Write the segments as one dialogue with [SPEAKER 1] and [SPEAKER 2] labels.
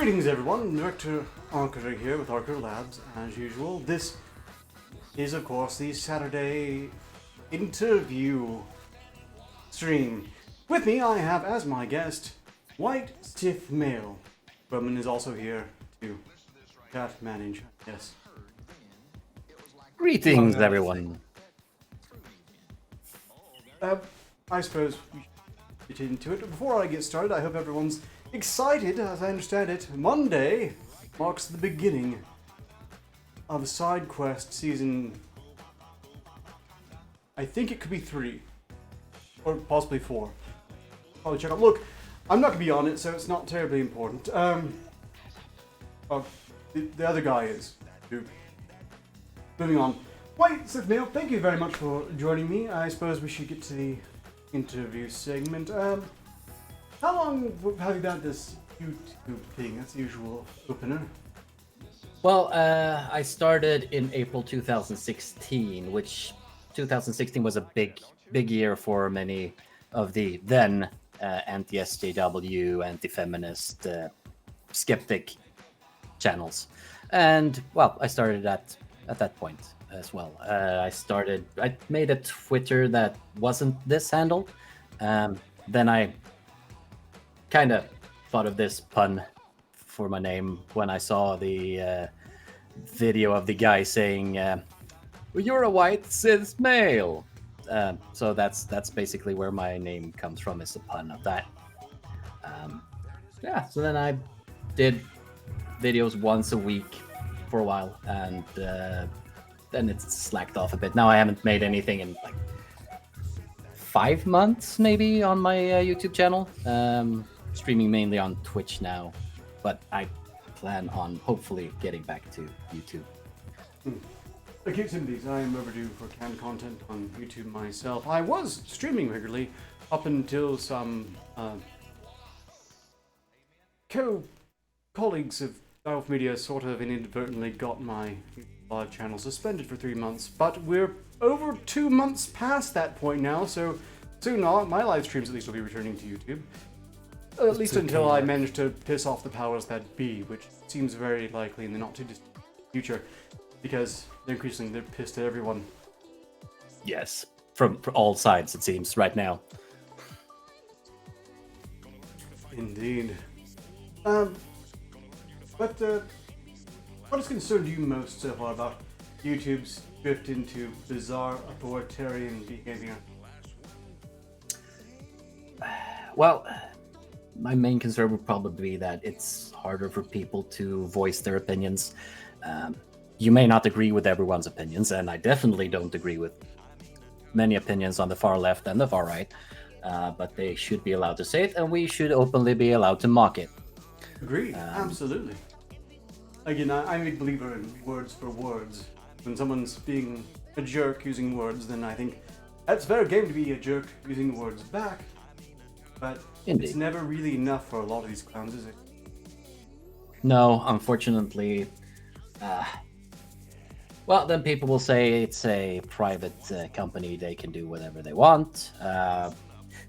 [SPEAKER 1] Greetings everyone, Director Arketer here with Arketer Labs as usual. This is of course the Saturday interview stream. With me I have as my guest, White Sith Male. Roman is also here to chat manage, yes.
[SPEAKER 2] Greetings everyone.
[SPEAKER 1] I suppose we should get into it. Before I get started, I hope everyone's excited. As I understand it, Monday marks the beginning of Side Quest Season... I think it could be 3. Or possibly 4. Probably check out. Look, I'm not going to be on it, so it's not terribly important. The other guy is. Moving on. White Sith Male, thank you very much for joining me. I suppose we should get to the interview segment. How long have you been at this YouTube thing? That's the usual opener.
[SPEAKER 2] Well, I started in April 2016, which 2016 was a big year for many of the then anti-SJW, anti-feminist, skeptic channels. And, well, I started at that point as well. I made a Twitter that wasn't this handle. Then I kind of thought of this pun for my name when I saw the video of the guy saying, "You're a white cis male." So that's basically where my name comes from, is a pun of that. So then I did videos once a week for a while, and then it's slacked off a bit. Now I haven't made anything in like 5 months maybe on my YouTube channel. Streaming mainly on Twitch now, but I plan on hopefully getting back to YouTube.
[SPEAKER 1] Acute sympathies. I am overdue for canned content on YouTube myself. I was streaming regularly up until some colleagues of Valve Media sort of inadvertently got my live channel suspended for 3 months, but we're over 2 months past that point now, so soon my live streams at least will be returning to YouTube. At least until I manage to piss off the powers that be, which seems very likely in the not too distant future, because they're pissed at everyone.
[SPEAKER 2] Yes, from all sides it seems right now.
[SPEAKER 1] Indeed. But what has concerned you most so far about YouTube's drift into bizarre authoritarian behavior?
[SPEAKER 2] Well, my main concern would probably be that it's harder for people to voice their opinions. You may not agree with everyone's opinions, and I definitely don't agree with many opinions on the far left and the far right, but they should be allowed to say it, and we should openly be allowed to mock it.
[SPEAKER 1] Agreed, absolutely. Again, I'm a big believer in words for words. When someone's being a jerk using words, then I think that's fair game to be a jerk using words back. But Indeed. It's never really enough for a lot of these clowns, is it?
[SPEAKER 2] No, unfortunately. Well, then people will say it's a private company, they can do whatever they want.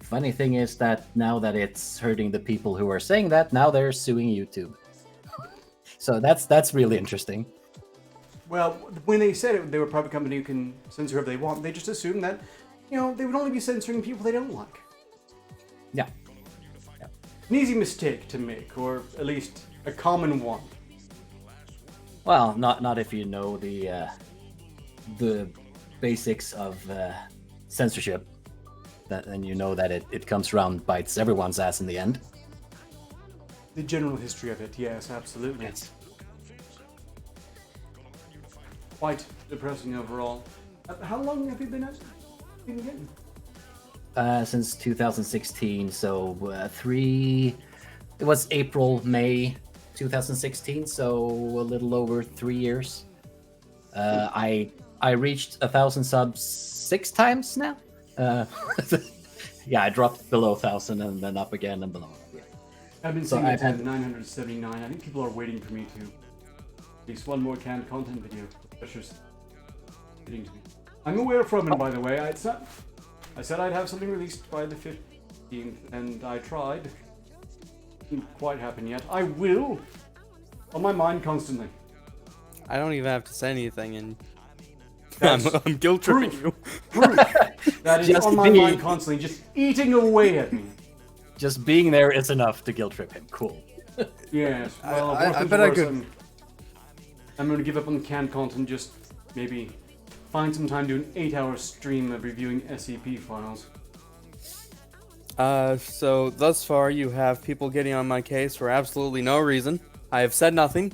[SPEAKER 2] Funny thing is that now that it's hurting the people who are saying that, now they're suing YouTube. So that's really interesting.
[SPEAKER 1] Well, when they said they were a private company who can censor whoever they want, they just assumed that, they would only be censoring people they don't like.
[SPEAKER 2] Yeah.
[SPEAKER 1] An easy mistake to make, or at least a common one.
[SPEAKER 2] Well, not if you know the basics of censorship, then you know that it comes around, bites everyone's ass in the end.
[SPEAKER 1] The general history of it, yes, absolutely.
[SPEAKER 2] Yes.
[SPEAKER 1] Quite depressing overall. How long have you been at it?
[SPEAKER 2] Since 2016, so it was April, May 2016, so a little over 3 years. I reached 1,000 subs 6 times now. Yeah, I dropped below 1,000 and then up again and below. Yeah.
[SPEAKER 1] I've been seeing it at 979. I think people are waiting for me to release one more canned content video. Pressure's getting to me. I'm aware from it, by the way. I said I'd have something released by the 15th, and I tried. Didn't quite happen yet. I will On my mind constantly.
[SPEAKER 3] I don't even have to say anything, and
[SPEAKER 1] That's
[SPEAKER 3] I'm guilt tripping you.
[SPEAKER 1] proof that is
[SPEAKER 2] Just
[SPEAKER 1] on my
[SPEAKER 2] me.
[SPEAKER 1] mind constantly, just eating away at me.
[SPEAKER 2] Just being there is enough to guilt trip him. Cool.
[SPEAKER 1] Yes. Well,
[SPEAKER 3] I bet I could.
[SPEAKER 1] I'm going to give up on the canned content. Just maybe find some time to do an 8-hour stream of reviewing SCP files.
[SPEAKER 3] So thus far you have people getting on my case for absolutely no reason. I have said nothing.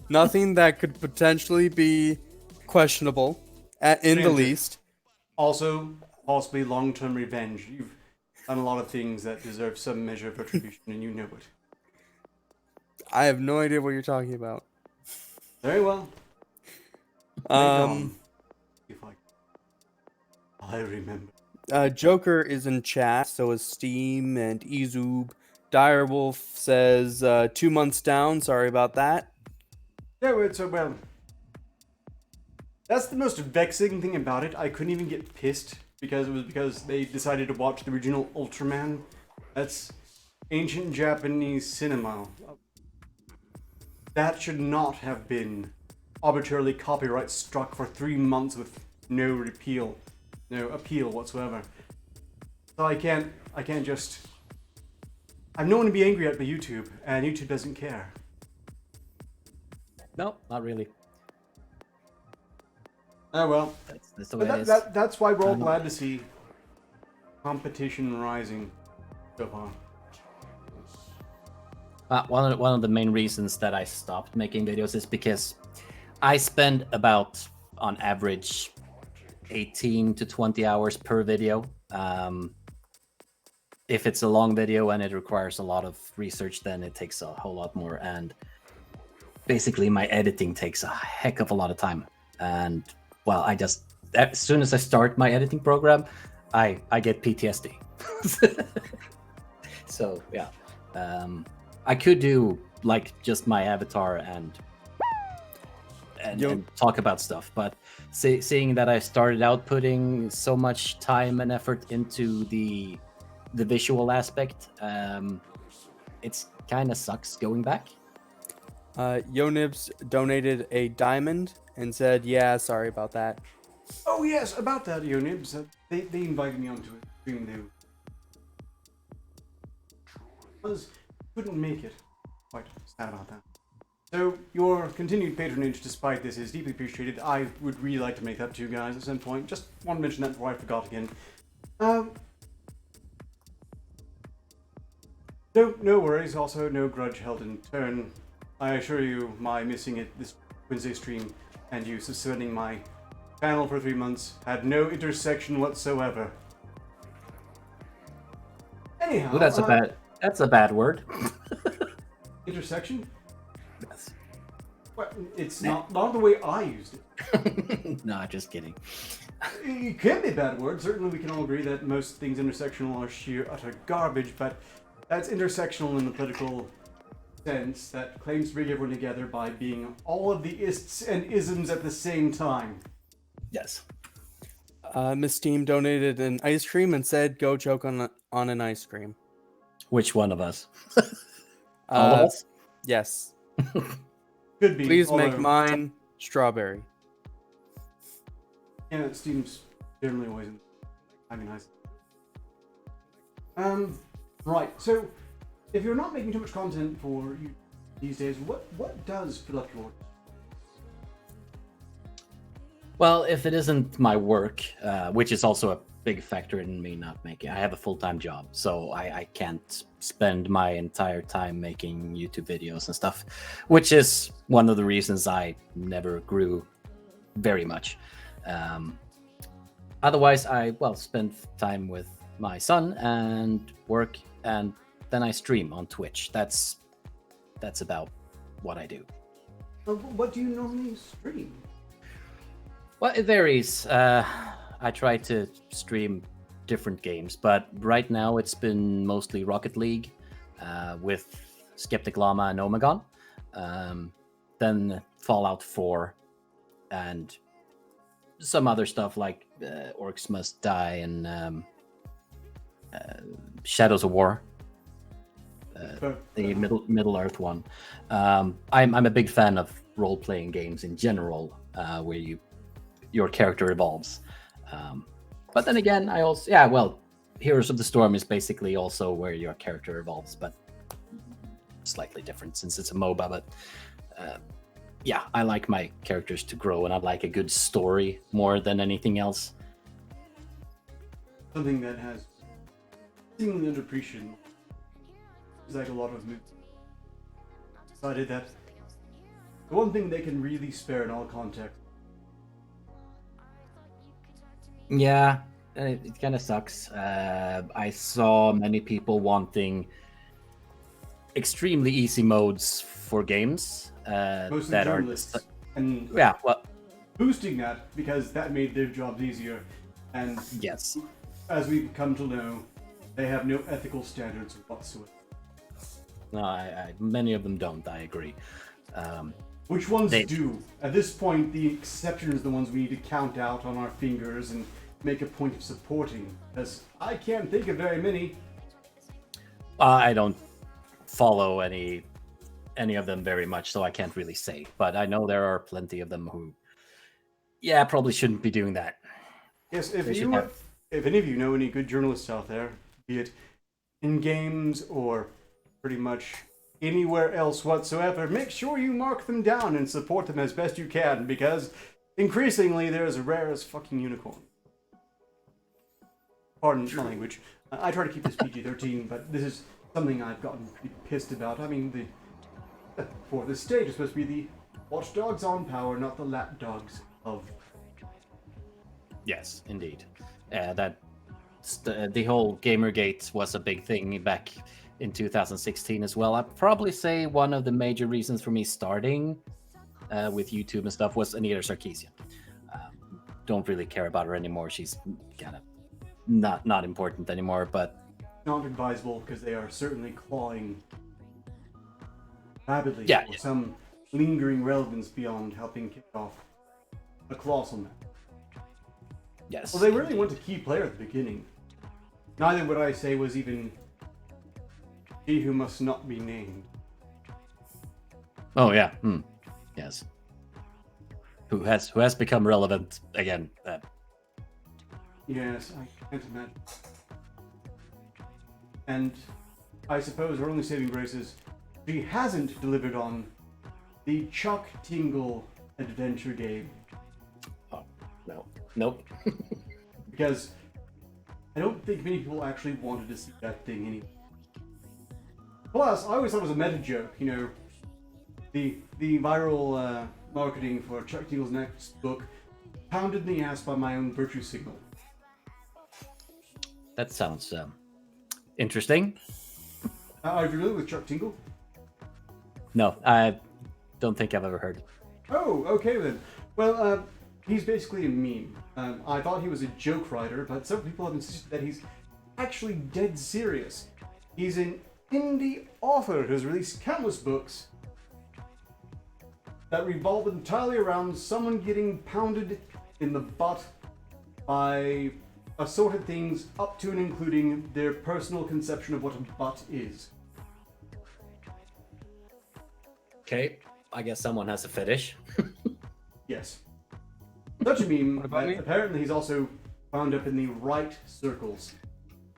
[SPEAKER 3] Nothing that could potentially be questionable in the
[SPEAKER 1] Granted.
[SPEAKER 3] least.
[SPEAKER 1] Also, possibly long-term revenge. You've done a lot of things that deserve some measure of retribution, and you know it.
[SPEAKER 3] I have no idea what you're talking about.
[SPEAKER 1] Very well. If I remember.
[SPEAKER 3] Joker is in chat, so is Steam and Ezoob. Direwolf says 2 months down. Sorry about that.
[SPEAKER 1] Yeah, well. That's the most vexing thing about it. I couldn't even get pissed because they decided to watch the original Ultraman. That's ancient Japanese cinema. That should not have been arbitrarily copyright struck for 3 months with no appeal whatsoever. So I can't just. I've no one to be angry at but YouTube, and YouTube doesn't care.
[SPEAKER 2] No, not really.
[SPEAKER 1] Oh well.
[SPEAKER 2] That's the way it is.
[SPEAKER 1] That's why we're all glad to see competition rising so far.
[SPEAKER 2] One of the main reasons that I stopped making videos is because I spend about, on average, 18 to 20 hours per video. If it's a long video and it requires a lot of research, then it takes a whole lot more. And basically, my editing takes a heck of a lot of time. And well, as soon as I start my editing program, I get PTSD. So yeah. I could do like just my avatar and talk about stuff, but seeing that I started out putting so much time and effort into the visual aspect, it's kind of sucks going back.
[SPEAKER 3] Yonibs donated a diamond and said, "Yeah, sorry about that."
[SPEAKER 1] Oh yes, about that, Yonibs. They invited me onto a stream too. Couldn't make it. Quite sad about that. So your continued patronage despite this is deeply appreciated. I would really like to make that to you guys at some point. Just want to mention that before I forgot again. No worries. Also, no grudge held in turn. I assure you, my missing it this Wednesday stream and you suspending my channel for 3 months had no intersection whatsoever. Anyhow,
[SPEAKER 2] Ooh, that's a bad word.
[SPEAKER 1] Intersection?
[SPEAKER 2] Yes.
[SPEAKER 1] Well, it's not the way I used it.
[SPEAKER 2] No, just kidding.
[SPEAKER 1] It can be a bad word. Certainly we can all agree that most things intersectional are sheer utter garbage, but that's intersectional in the political sense that claims to bring everyone together by being all of the ists and isms at the same time.
[SPEAKER 2] Yes.
[SPEAKER 3] Miss Team donated an ice cream and said, "Go choke on an ice cream."
[SPEAKER 2] Which one of us? All of us?
[SPEAKER 3] Yes.
[SPEAKER 1] Could be.
[SPEAKER 3] Please make mine strawberry.
[SPEAKER 1] Yeah, it seems generally always. I mean, nice. Right. So, if you're not making too much content for you these days, what does fill up your?
[SPEAKER 2] Well, if it isn't my work, which is also a big factor in me not making, I have a full-time job, so I can't spend my entire time making YouTube videos and stuff, which is one of the reasons I never grew very much. Otherwise, I spend time with my son and work, and then I stream on Twitch. That's about what I do.
[SPEAKER 1] What do you normally stream?
[SPEAKER 2] Well, it varies. I try to stream different games, but right now it's been mostly Rocket League with Skeptic Llama and Omegon. Then Fallout 4 and some other stuff like Orcs Must Die and Shadows of War. the Middle Earth one. I'm a big fan of role playing games in general, where your character evolves. But then again, I also Heroes of the Storm is basically also where your character evolves, but slightly different since it's a MOBA. But I like my characters to grow, and I like a good story more than anything else.
[SPEAKER 1] Something that has seemingly underappreciated is like a lot of movies decided that the one thing they can really spare in all context.
[SPEAKER 2] Yeah, it kind of sucks. I saw many people wanting extremely easy modes for games
[SPEAKER 1] Mostly
[SPEAKER 2] that
[SPEAKER 1] journalists. And boosting that because that made their jobs easier. And
[SPEAKER 2] yes,
[SPEAKER 1] as we've come to know, they have no ethical standards whatsoever.
[SPEAKER 2] no, many of them don't. I agree.
[SPEAKER 1] Which ones do? At this point, the exceptions are the ones we need to count out on our fingers and make a point of supporting. Because I can't think of very many.
[SPEAKER 2] I don't follow any of them very much, so I can't really say. But I know there are plenty of them who, probably shouldn't be doing that.
[SPEAKER 1] Yes, if any of you know any good journalists out there, be it in games or pretty much anywhere else whatsoever, make sure you mark them down and support them as best you can, because increasingly they're as rare as fucking unicorn. Pardon my language. I try to keep this PG-13, but this is something I've gotten pretty pissed about. I mean, for the state is supposed to be the watchdogs on power, not the lapdogs of.
[SPEAKER 2] Yes, indeed. The whole Gamergate was a big thing back in 2016 as well. I'd probably say one of the major reasons for me starting with YouTube and stuff was Anita Sarkeesian. Don't really care about her anymore. She's kind of not important anymore, but
[SPEAKER 1] Not advisable, because they are certainly clawing rapidly for some lingering relevance beyond helping kick off a colossal match.
[SPEAKER 2] yes.
[SPEAKER 1] Well, they really went to key player at the beginning. Neither would I say was even he who must not be named.
[SPEAKER 2] Oh yeah. Yes. Who has become relevant again?
[SPEAKER 1] Yes, I can't imagine. And I suppose her only saving grace is she hasn't delivered on the Chuck Tingle adventure game.
[SPEAKER 2] Oh, no. Nope.
[SPEAKER 1] Because I don't think many people actually wanted to see that thing anyway. Plus, I always thought it was a meta joke, you know, the viral marketing for Chuck Tingle's next book pounded in the ass by my own virtue signal.
[SPEAKER 2] That sounds interesting.
[SPEAKER 1] Are you familiar with Chuck Tingle?
[SPEAKER 2] No, I don't think I've ever heard.
[SPEAKER 1] Oh, okay then. Well, he's basically a meme. I thought he was a joke writer, but some people have insisted that he's actually dead serious. He's an indie author who's released countless books that revolve entirely around someone getting pounded in the butt by assorted things up to and including their personal conception of what a butt is.
[SPEAKER 2] Okay, I guess someone has a fetish.
[SPEAKER 1] Yes. Such a meme
[SPEAKER 3] What about
[SPEAKER 1] that
[SPEAKER 3] me?
[SPEAKER 1] apparently he's also wound up in the right circles.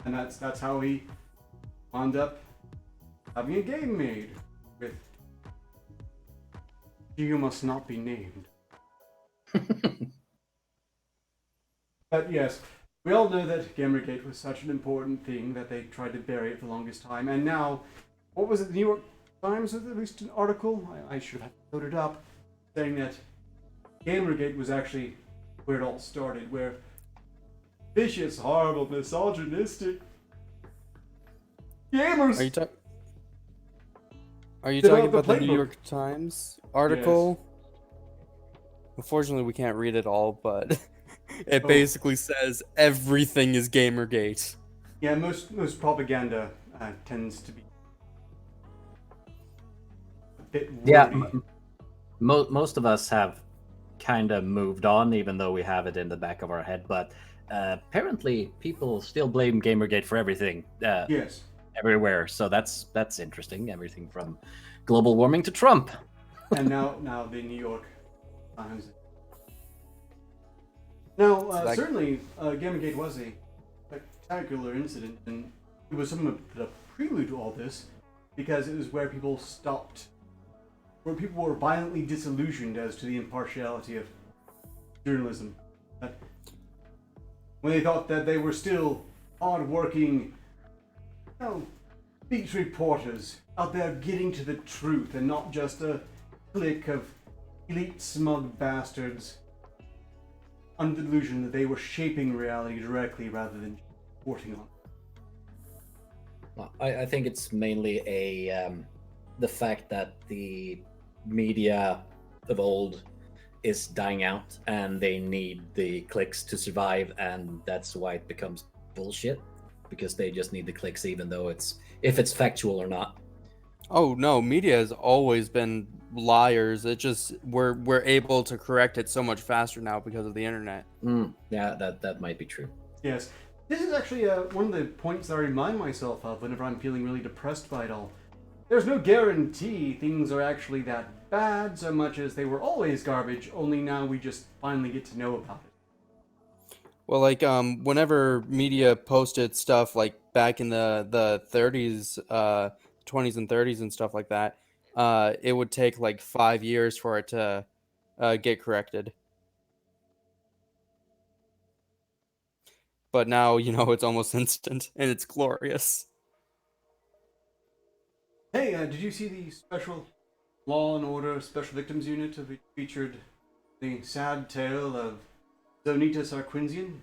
[SPEAKER 1] And that's how he wound up having a game made with You Must Not Be Named. But yes, we all know that Gamergate was such an important thing that they tried to bury it for the longest time. And now, what was it, the New York Times released an article, I should have loaded up, saying that Gamergate was actually where it all started, where vicious, horrible, misogynistic gamers.
[SPEAKER 3] Are you
[SPEAKER 1] Develop
[SPEAKER 3] talking
[SPEAKER 1] the
[SPEAKER 3] about the New
[SPEAKER 1] playbook.
[SPEAKER 3] York Times article? Unfortunately, we can't read it all, but it
[SPEAKER 1] Oh.
[SPEAKER 3] basically says everything is Gamergate.
[SPEAKER 1] Yeah, most propaganda tends to be a bit wordy.
[SPEAKER 2] Yeah, most of us have kind of moved on, even though we have it in the back of our head. But apparently, people still blame Gamergate for everything.
[SPEAKER 1] Yes.
[SPEAKER 2] everywhere. So that's interesting. Everything from global warming to Trump.
[SPEAKER 1] And now the New York Times. Now, certainly, Gamergate was a spectacular incident, and it was somewhat of the prelude to all this, because it was where people were violently disillusioned as to the impartiality of journalism. When they thought that they were still hard-working, beat reporters out there getting to the truth, and not just a clique of elite smug bastards under the delusion that they were shaping reality directly rather than reporting on it.
[SPEAKER 2] Well, I think it's mainly the fact that the media of old is dying out and they need the clicks to survive, and that's why it becomes bullshit, because they just need the clicks even though if it's factual or not.
[SPEAKER 3] Oh no, media has always been liars. It just we're able to correct it so much faster now because of the internet.
[SPEAKER 2] Yeah, that might be true.
[SPEAKER 1] Yes. This is actually one of the points that I remind myself of whenever I'm feeling really depressed by it all. There's no guarantee things are actually that bad so much as they were always garbage, only now we just finally get to know about it.
[SPEAKER 3] Well, like whenever media posted stuff like back in the 30s, 20s and 30s and stuff like that, it would take like 5 years for it to get corrected. But now, it's almost instant and it's glorious.
[SPEAKER 1] Hey, did you see the special Law and Order Special Victims Unit that featured the sad tale of Zonita Sarquinzian?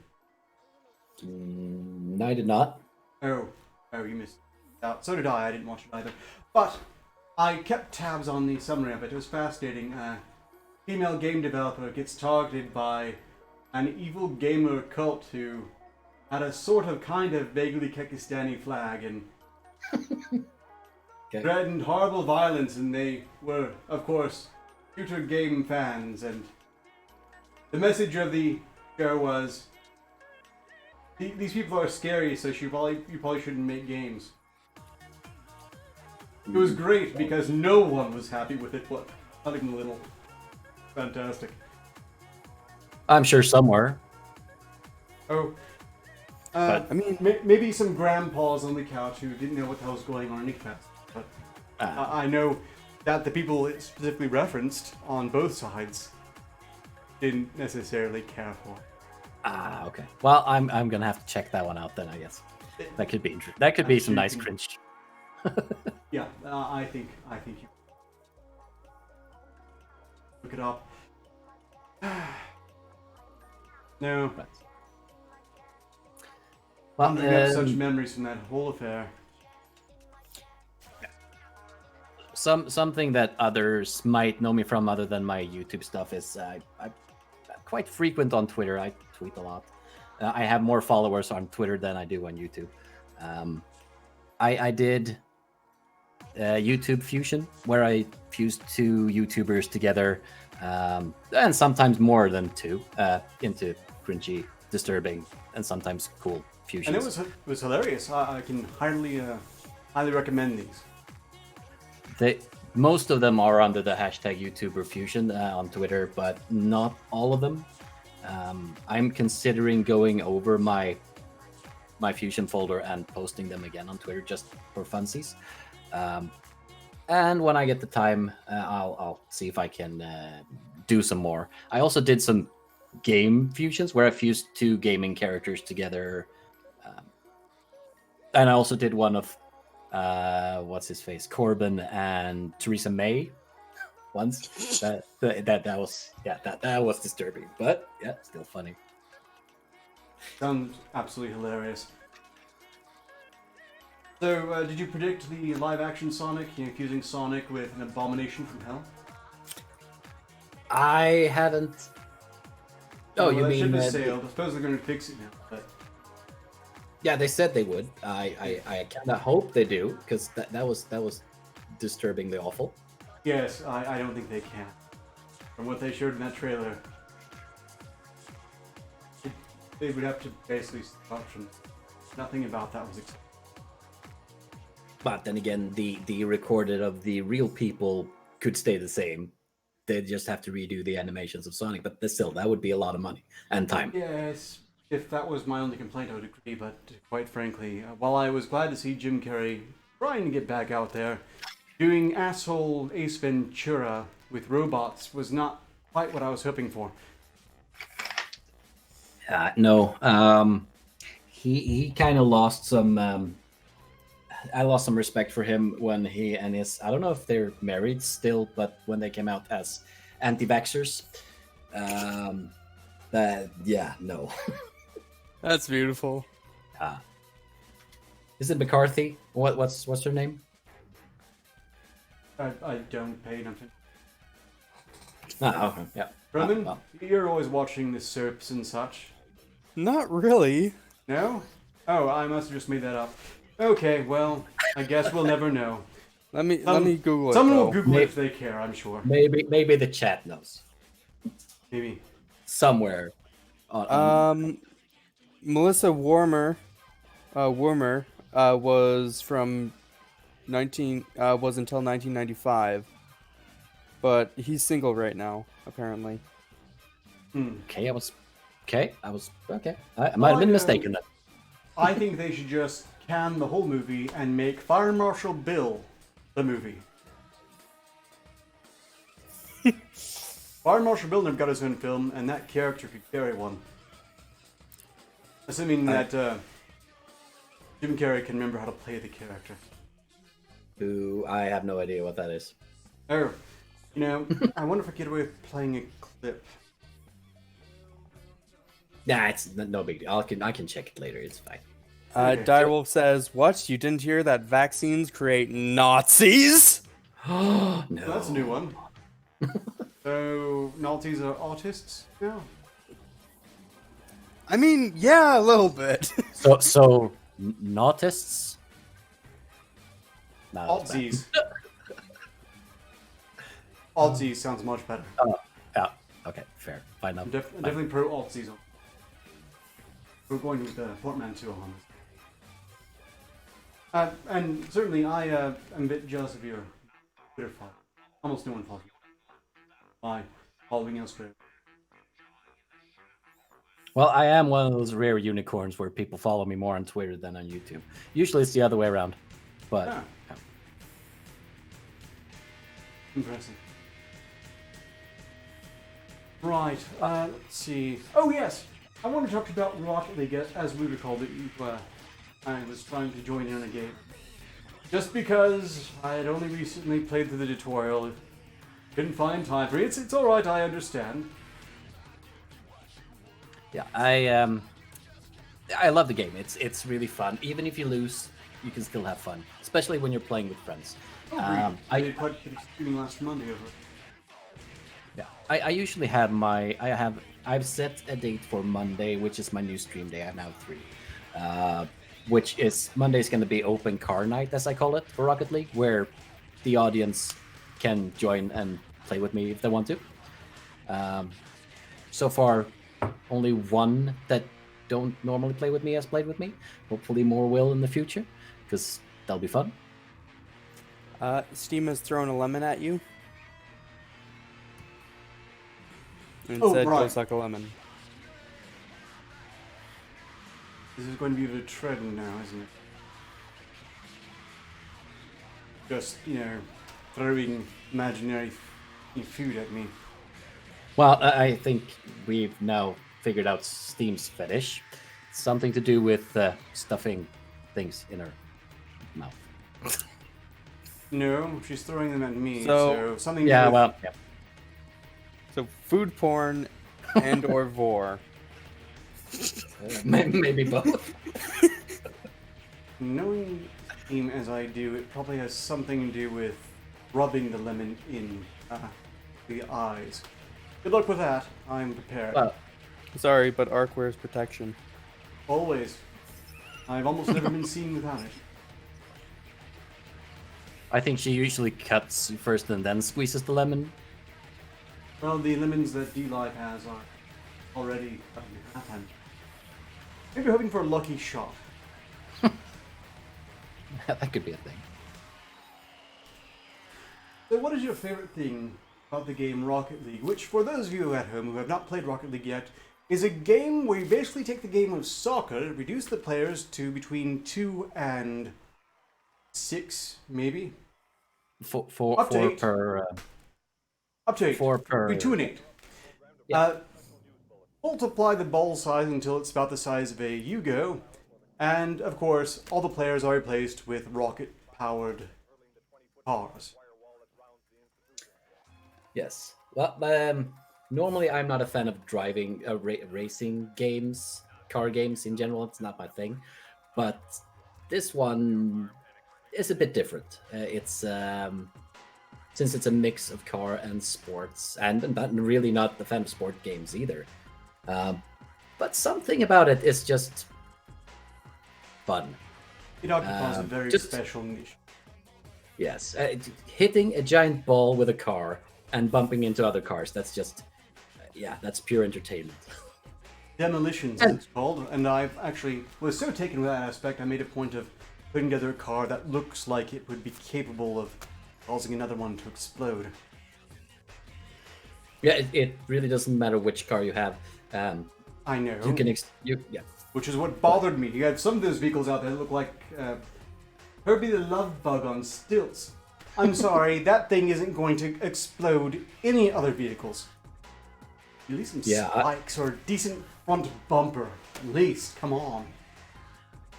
[SPEAKER 2] No, I did not.
[SPEAKER 1] Oh, you missed out. So did I didn't watch it either. But I kept tabs on the summary of it. It was fascinating. Female game developer gets targeted by an evil gamer cult who had a sort of kind of vaguely Kekistani flag and threatened horrible violence, and they were, of course, future game fans, and the message of the show was these people are scary, so you probably shouldn't make games. It was great because no one was happy with it, but not even a little. Fantastic.
[SPEAKER 2] I'm sure somewhere.
[SPEAKER 1] Oh.
[SPEAKER 2] But
[SPEAKER 3] I mean,
[SPEAKER 1] maybe some grandpas on the couch who didn't know what the hell was going on in Nickfest. But I know that the people it specifically referenced on both sides didn't necessarily care for.
[SPEAKER 2] Okay. Well, I'm gonna have to check that one out then, I guess. That could be interesting. That could be some nice cringe.
[SPEAKER 1] Yeah, I think you look it up. No.
[SPEAKER 2] Well,
[SPEAKER 1] I have such memories from that whole affair.
[SPEAKER 2] Something that others might know me from other than my YouTube stuff is I'm quite frequent on Twitter. I tweet a lot. I have more followers on Twitter than I do on YouTube. I did YouTube Fusion, where I fused two YouTubers together, and sometimes more than two, into cringy, disturbing, and sometimes cool fusions.
[SPEAKER 1] And it was hilarious. I can highly recommend these.
[SPEAKER 2] Most of them are under the hashtag YouTuber Fusion on Twitter, but not all of them. I'm considering going over my Fusion folder and posting them again on Twitter just for funsies. And when I get the time, I'll see if I can do some more. I also did some game fusions where I fused two gaming characters together. And I also did one of what's his face, Corbin and Theresa May once. that was disturbing, but yeah, still funny.
[SPEAKER 1] Sounds absolutely hilarious. So, did you predict the live-action Sonic, fusing Sonic with an abomination from hell?
[SPEAKER 2] I haven't. Oh, you mean
[SPEAKER 1] ship has sailed. I suppose they're going to fix it now, but
[SPEAKER 2] yeah, they said they would. I kind of hope they do, because that was disturbingly awful.
[SPEAKER 1] yes, I don't think they can. From what they showed in that trailer, they would have to basically start from nothing about that was acceptable.
[SPEAKER 2] But then again, the recorded of the real people could stay the same. They just have to redo the animations of Sonic, but still, that would be a lot of money and time.
[SPEAKER 1] Yes, if that was my only complaint, I would agree. But quite frankly, while I was glad to see Jim Carrey trying to get back out there, doing asshole Ace Ventura with robots was not quite what I was hoping for.
[SPEAKER 2] No, he kind of lost some. I lost some respect for him when he and his. I don't know if they're married still, but when they came out as anti-vaxxers, yeah, no.
[SPEAKER 3] That's beautiful.
[SPEAKER 2] Is it McCarthy? What's her name?
[SPEAKER 1] I don't pay enough.
[SPEAKER 2] Okay, yeah.
[SPEAKER 1] Roman,
[SPEAKER 2] Well.
[SPEAKER 1] you're always watching the soaps and such.
[SPEAKER 3] Not really.
[SPEAKER 1] No? Oh, I must have just made that up. Okay, well, I guess we'll never know.
[SPEAKER 3] Let me Google it.
[SPEAKER 1] Someone will
[SPEAKER 3] though.
[SPEAKER 1] Google it if they care, I'm sure.
[SPEAKER 2] Maybe the chat knows
[SPEAKER 1] Maybe.
[SPEAKER 2] somewhere.
[SPEAKER 3] Melissa Warmer was from was until 1995, but he's single right now apparently.
[SPEAKER 2] Okay, I was okay. I might have been mistaken then.
[SPEAKER 1] I think they should just can the whole movie and make Fire Marshal Bill the movie. Fire Marshal Bill never got his own film, and that character could carry one. Assuming that Jim Carrey can remember how to play the character.
[SPEAKER 2] Ooh, I have no idea what that is.
[SPEAKER 1] Oh, you know, I wonder if I could get away with playing a clip.
[SPEAKER 2] Nah, it's no big deal. I can check it later. It's fine.
[SPEAKER 3] Direwolf says, "What? You didn't hear that vaccines create Nazis?"
[SPEAKER 2] No,
[SPEAKER 1] That's a new one. So, Nazis are autists now?
[SPEAKER 3] I mean, yeah, a little bit.
[SPEAKER 2] So nautists. No, that's bad.
[SPEAKER 1] Altsies. Altsies sounds much better.
[SPEAKER 2] Yeah. Okay. Fair. Fine.
[SPEAKER 1] I'm definitely pro Altsies. We're going with the portmanteau on this. And certainly I am a bit jealous of your Twitter follow. Almost no one follows you. By following elsewhere.
[SPEAKER 2] Well, I am one of those rare unicorns where people follow me more on Twitter than on YouTube. Usually it's the other way around. But
[SPEAKER 1] Yeah. Impressive. Right, let's see. Oh yes, I want to talk about Rocket League as we recall that I was trying to join in on a game. Just because I had only recently played through the tutorial, couldn't find time for it. It's alright, I understand.
[SPEAKER 2] yeah, I love the game. It's really fun. Even if you lose, you can still have fun, especially when you're playing with friends.
[SPEAKER 1] I did quite a bit of streaming last Monday over it.
[SPEAKER 2] Yeah, I usually have I've set a date for Monday, which is my new stream day. I now have 3, which is Monday's going to be open car night, as I call it, for Rocket League, where the audience can join and play with me if they want to. So far, only one that don't normally play with me has played with me. Hopefully, more will in the future, because that'll be fun.
[SPEAKER 3] Steam has thrown a lemon at you. And
[SPEAKER 1] Oh,
[SPEAKER 3] said, "Go
[SPEAKER 1] right.
[SPEAKER 3] suck a lemon."
[SPEAKER 1] This is going to be the trend now, isn't it? Just, throwing imaginary food at me.
[SPEAKER 2] Well, I think we've now figured out Steam's fetish. Something to do with stuffing things in her mouth.
[SPEAKER 1] No, she's throwing them at me,
[SPEAKER 3] So-
[SPEAKER 1] so something
[SPEAKER 2] Yeah,
[SPEAKER 1] with-
[SPEAKER 2] well, yeah.
[SPEAKER 3] So food porn and or vor.
[SPEAKER 2] Maybe both.
[SPEAKER 1] Knowing him as I do, it probably has something to do with rubbing the lemon in the eyes. Good luck with that. I'm prepared.
[SPEAKER 2] Well,
[SPEAKER 3] Sorry, but Ark wears protection.
[SPEAKER 1] Always. I've almost never been seen without it.
[SPEAKER 2] I think she usually cuts first and then squeezes the lemon.
[SPEAKER 1] Well, the lemons that D-Live has are already cut in half, and maybe hoping for a lucky shot.
[SPEAKER 2] That could be a thing.
[SPEAKER 1] So what is your favorite thing about the game Rocket League? Which, for those of you at home who have not played Rocket League yet, is a game where you basically take the game of soccer, reduce the players to between 2 and 6, maybe?
[SPEAKER 2] Four
[SPEAKER 1] Up to 8.
[SPEAKER 2] per
[SPEAKER 1] Up to 8.
[SPEAKER 2] 4 per.
[SPEAKER 1] Between 2 and 8.
[SPEAKER 2] Yeah.
[SPEAKER 1] Multiply the ball size until it's about the size of a Yugo, and of course, all the players are replaced with rocket-powered cars.
[SPEAKER 2] Yes. Well, normally I'm not a fan of driving racing games, car games in general. It's not my thing, but this one is a bit different. It's since it's a mix of car and sports, and but really not the fan of sport games either. But something about it is just fun.
[SPEAKER 1] It occupies a very
[SPEAKER 2] just-
[SPEAKER 1] special niche.
[SPEAKER 2] Yes, hitting a giant ball with a car and bumping into other cars. That's just, yeah, that's pure entertainment.
[SPEAKER 1] Demolitions, as it's called, and I've actually was so taken with that aspect, I made a point of putting together a car that looks like it would be capable of causing another one to explode.
[SPEAKER 2] Yeah, it really doesn't matter which car you have.
[SPEAKER 1] I know.
[SPEAKER 2] You can, yeah.
[SPEAKER 1] Which is what bothered me. You have some of those vehicles out there that look like Herbie the Love Bug on stilts. I'm sorry, that thing isn't going to explode any other vehicles. At least some spikes or a decent front bumper. At least, come on.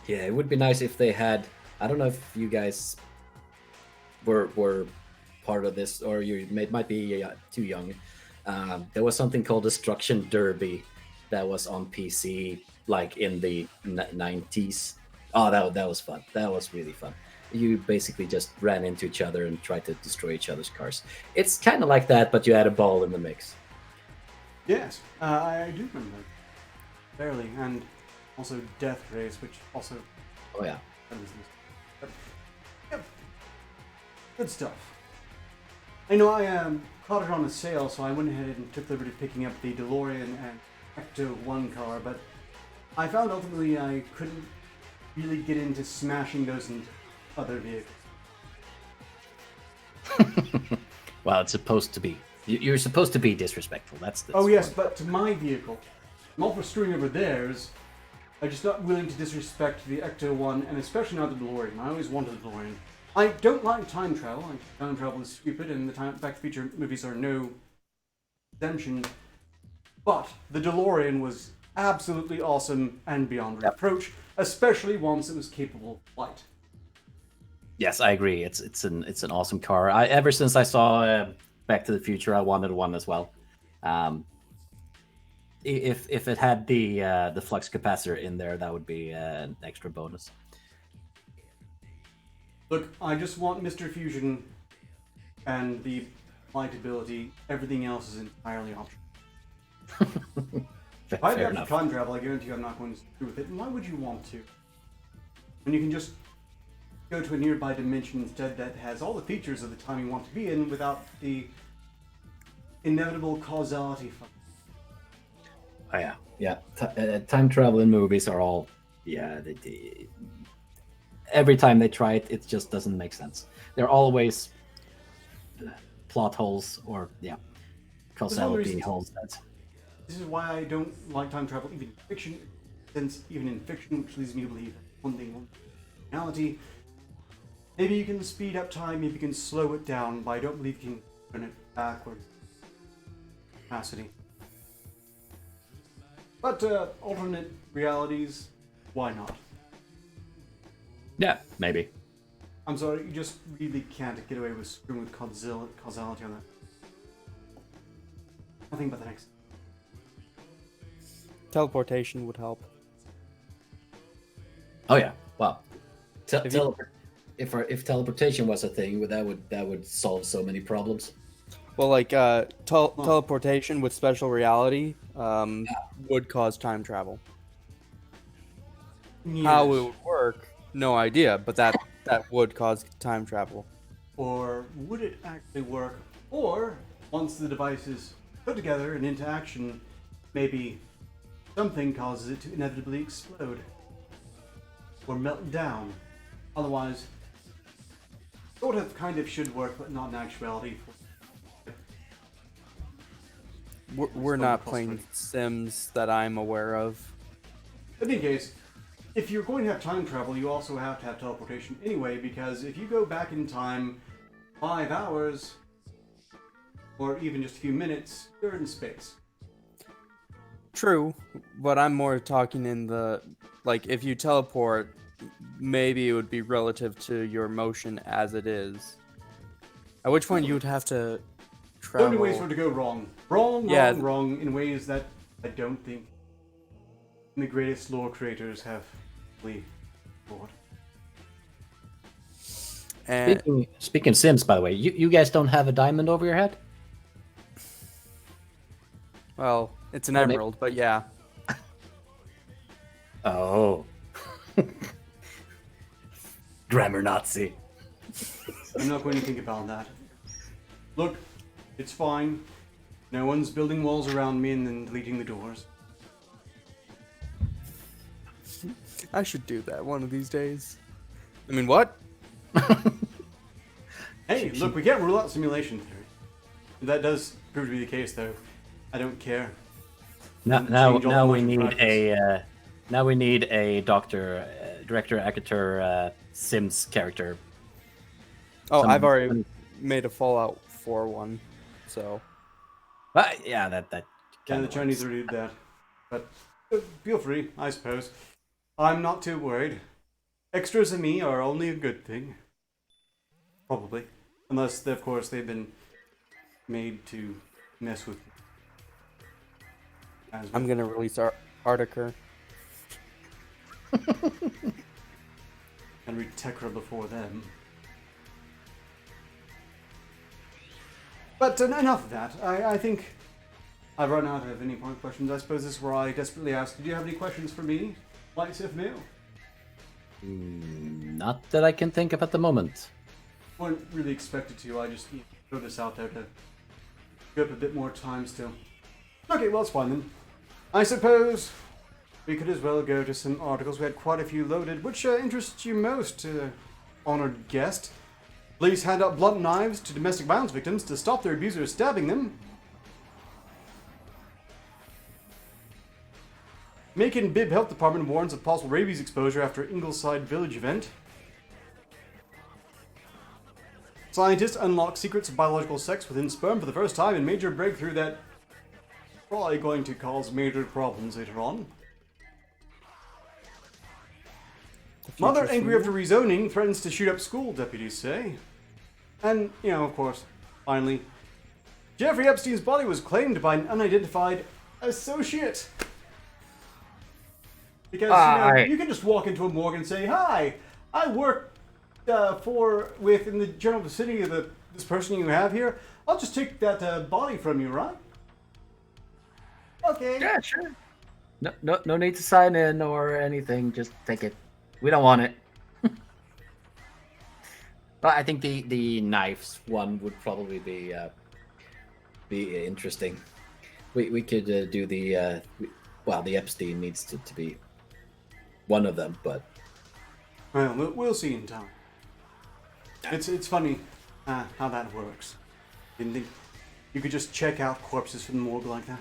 [SPEAKER 2] Yeah, it would be nice if they had. I don't know if you guys were part of this, or you might be too young. There was something called Destruction Derby that was on PC, like in the 90s. Oh, that was fun. That was really fun. You basically just ran into each other and tried to destroy each other's cars. It's kind of like that, but you add a ball in the mix.
[SPEAKER 1] Yes, I do remember that. Barely, and also Death Race, which also...
[SPEAKER 2] Oh, yeah.
[SPEAKER 1] But, yep. Good stuff. I know I caught it on a sale, so I went ahead and took the liberty of picking up the DeLorean and Ecto-1 car, but I found ultimately I couldn't really get into smashing those into other vehicles.
[SPEAKER 2] Well, it's supposed to be. You're supposed to be disrespectful. That's
[SPEAKER 1] Oh yes, but to my vehicle. I'm all for screwing over theirs. I'm just not willing to disrespect the Ecto-1, and especially not the DeLorean. I always wanted the DeLorean. I don't like time travel. I think time travel is stupid, and the Back to the Future movies are no exemption. But the DeLorean was absolutely awesome and beyond reproach, especially once it was capable of flight.
[SPEAKER 2] Yes, I agree. It's an awesome car. Ever since I saw Back to the Future, I wanted one as well. If it had the flux capacitor in there, that would be an extra bonus.
[SPEAKER 1] Look, I just want Mr. Fusion and the flight ability. Everything else is entirely optional. If I have to time travel, I guarantee you I'm not going to screw with it. And why would you want to? When you can just go to a nearby dimension instead that has all the features of the time you want to be in without the inevitable causality.
[SPEAKER 2] Oh yeah. Time travel in movies are all every time they try it, it just doesn't make sense. They're always plot holes or causality holes.
[SPEAKER 1] This is why I don't like time travel even in fiction, since even in fiction, which leads me to believe one thing, reality, maybe you can speed up time, maybe you can slow it down, but I don't believe you can turn it backwards. Capacity. But alternate realities, why not?
[SPEAKER 2] Yeah, maybe.
[SPEAKER 1] I'm sorry, you just really can't get away with screwing with causality on that. Nothing but the next.
[SPEAKER 3] Teleportation would help.
[SPEAKER 2] Oh yeah. Well, if teleportation was a thing, that would solve so many problems.
[SPEAKER 3] Well, like teleportation with special reality would cause time travel.
[SPEAKER 1] Yes.
[SPEAKER 3] How it would work, no idea, but that would cause time travel.
[SPEAKER 1] Or would it actually work? Or once the device is put together and into action, maybe something causes it to inevitably explode or melt down. Otherwise, sort of kind of should work, but not in actuality.
[SPEAKER 3] We're not playing Sims that I'm aware of.
[SPEAKER 1] In any case, if you're going to have time travel, you also have to have teleportation anyway, because if you go back in time 5 hours, or even just a few minutes, you're in space.
[SPEAKER 3] True, but I'm more talking in the, like, if you teleport, maybe it would be relative to your motion as it is. At which point you would have to travel.
[SPEAKER 1] So many ways for it to go wrong. Wrong in ways that I don't think the greatest lore creators have really thought.
[SPEAKER 3] And
[SPEAKER 2] Speaking Sims, by the way, you guys don't have a diamond over your head?
[SPEAKER 3] well, it's an
[SPEAKER 2] Or maybe-
[SPEAKER 3] emerald, but yeah.
[SPEAKER 2] Oh. Grammar Nazi.
[SPEAKER 1] I'm not going to think about that. Look, it's fine. No one's building walls around me and then deleting the doors.
[SPEAKER 3] I should do that one of these days. I mean, what?
[SPEAKER 1] Hey, look, we can't rule out simulation theory. If that does prove to be the case, though, I don't care.
[SPEAKER 2] Now we need a director Arketer Sims character.
[SPEAKER 3] Oh,
[SPEAKER 2] Some-
[SPEAKER 3] I've already made a Fallout 4 one, so.
[SPEAKER 2] Yeah, that
[SPEAKER 1] Yeah,
[SPEAKER 2] kinda
[SPEAKER 1] the Chinese
[SPEAKER 2] works.
[SPEAKER 1] already did that. But feel free, I suppose. I'm not too worried. Extras and me are only a good thing. Probably. Unless, of course, they've been made to mess with me. As
[SPEAKER 3] I'm gonna release Arketer.
[SPEAKER 1] and read Tekra before them. But enough of that. I think I've run out of any more questions. I suppose this is where I desperately ask, do you have any questions for me? Like Sif Mail?
[SPEAKER 2] Not that I can think of at the moment.
[SPEAKER 1] Wasn't really expected to. I just throw this out there to give up a bit more time still. Okay, well, it's fine then. I suppose we could as well go to some articles. We had quite a few loaded. Which interests you most, honored guest? Police hand out blunt knives to domestic violence victims to stop their abusers stabbing them. Macon Bibb Health Department warns of possible rabies exposure after Ingleside Village event. Scientists unlock secrets of biological sex within sperm for the first time in major breakthrough that probably going to cause major problems later on. Mother angry after rezoning threatens to shoot up school, deputies say. And, of course, finally, Jeffrey Epstein's body was claimed by an unidentified associate. Because, you can just walk into a morgue and say, hi, I work in the general vicinity of this person you have here. I'll just take that body from you, right? Okay.
[SPEAKER 2] Yeah, sure. No need to sign in or anything. Just take it. We don't want it. But I think the knives one would probably be interesting. We could do the the Epstein needs to be one of them, but
[SPEAKER 1] Well, we'll see in time. It's funny how that works. Didn't think you could just check out corpses from the morgue like that.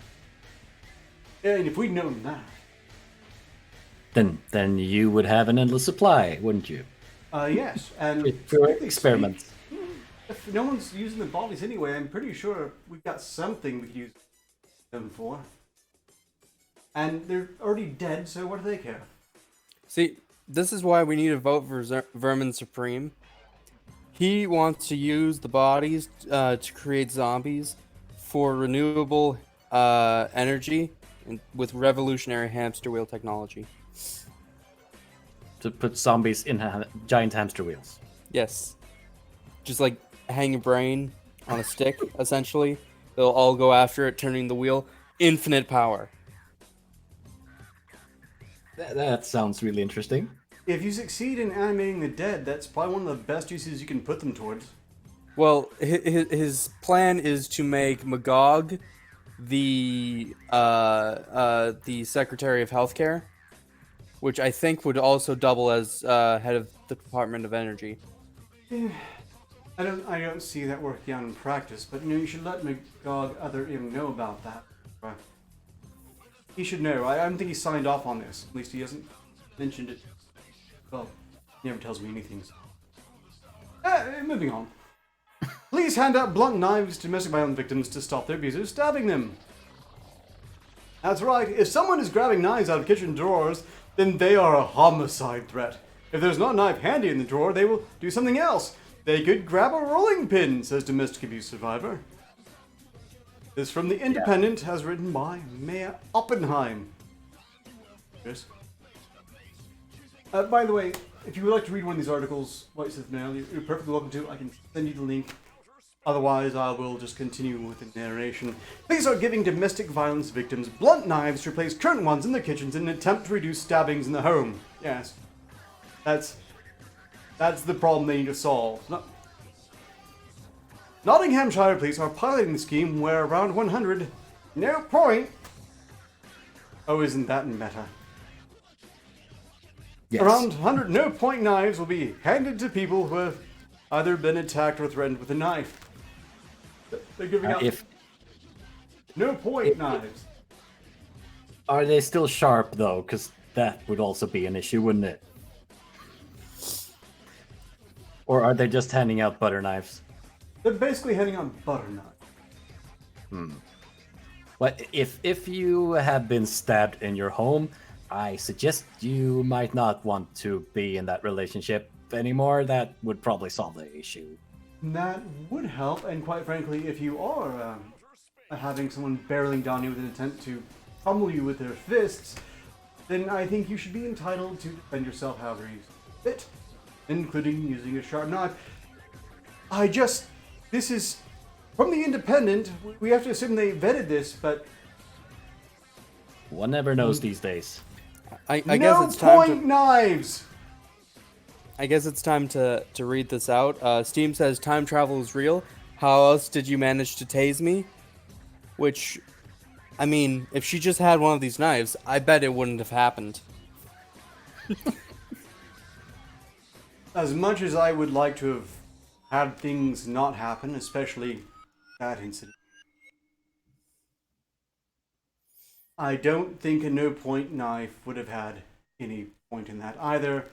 [SPEAKER 1] And if we'd known that.
[SPEAKER 2] then you would have an endless supply, wouldn't you?
[SPEAKER 1] Yes, and
[SPEAKER 2] For experiments.
[SPEAKER 1] If no one's using the bodies anyway, I'm pretty sure we've got something we could use them for. And they're already dead, so what do they care?
[SPEAKER 3] See, this is why we need to vote for Vermin Supreme. He wants to use the bodies to create zombies for renewable energy and with revolutionary hamster wheel technology.
[SPEAKER 2] To put zombies in giant hamster wheels.
[SPEAKER 3] Yes. Just like hang a brain on a stick, essentially. They'll all go after it, turning the wheel. Infinite power.
[SPEAKER 2] That sounds really interesting.
[SPEAKER 1] If you succeed in animating the dead, that's probably one of the best uses you can put them towards.
[SPEAKER 3] Well, his plan is to make Magog the Secretary of Healthcare, which I think would also double as head of the Department of Energy.
[SPEAKER 1] I don't see that working out in practice, but you should let Magog other him know about that. He should know. I don't think he signed off on this. At least he hasn't mentioned it. Well, he never tells me anything. Moving on. Please hand out blunt knives to domestic violence victims to stop their abusers stabbing them. That's right. If someone is grabbing knives out of kitchen drawers, then they are a homicide threat. If there's not a knife handy in the drawer, they will do something else. They could grab a rolling pin, says domestic abuse survivor. This from The Independent, as written by Mayor Oppenheim. Yes. By the way, if you would like to read one of these articles, White Sith Mail, you're perfectly welcome to. I can send you the link. Otherwise, I will just continue with the narration. Police are giving domestic violence victims blunt knives to replace current ones in their kitchens in an attempt to reduce stabbings in the home. Yes. That's the problem they need to solve. Nottinghamshire police are piloting the scheme where around 100... No point! Oh, isn't that meta?
[SPEAKER 2] Yes.
[SPEAKER 1] Around 100 no-point knives will be handed to people who have either been attacked or threatened with a knife. They're giving out no-point knives.
[SPEAKER 2] Are they still sharp, though? Because that would also be an issue, wouldn't it? Or are they just handing out butter knives?
[SPEAKER 1] They're basically handing out butter knives.
[SPEAKER 2] But if you have been stabbed in your home, I suggest you might not want to be in that relationship anymore. That would probably solve the issue.
[SPEAKER 1] That would help, and quite frankly, if you are having someone barreling down you with an intent to pummel you with their fists, then I think you should be entitled to defend yourself however you see fit, including using a sharp knife. This is from The Independent. We have to assume they vetted this, but
[SPEAKER 2] one never knows these days.
[SPEAKER 3] I guess it's time to...
[SPEAKER 1] knives!
[SPEAKER 3] I guess it's time to read this out. Steam says time travel is real. How else did you manage to tase me? Which, I mean, if she just had one of these knives, I bet it wouldn't have happened.
[SPEAKER 1] As much as I would like to have had things not happen, especially that incident, I don't think a no-point knife would have had any point in that either.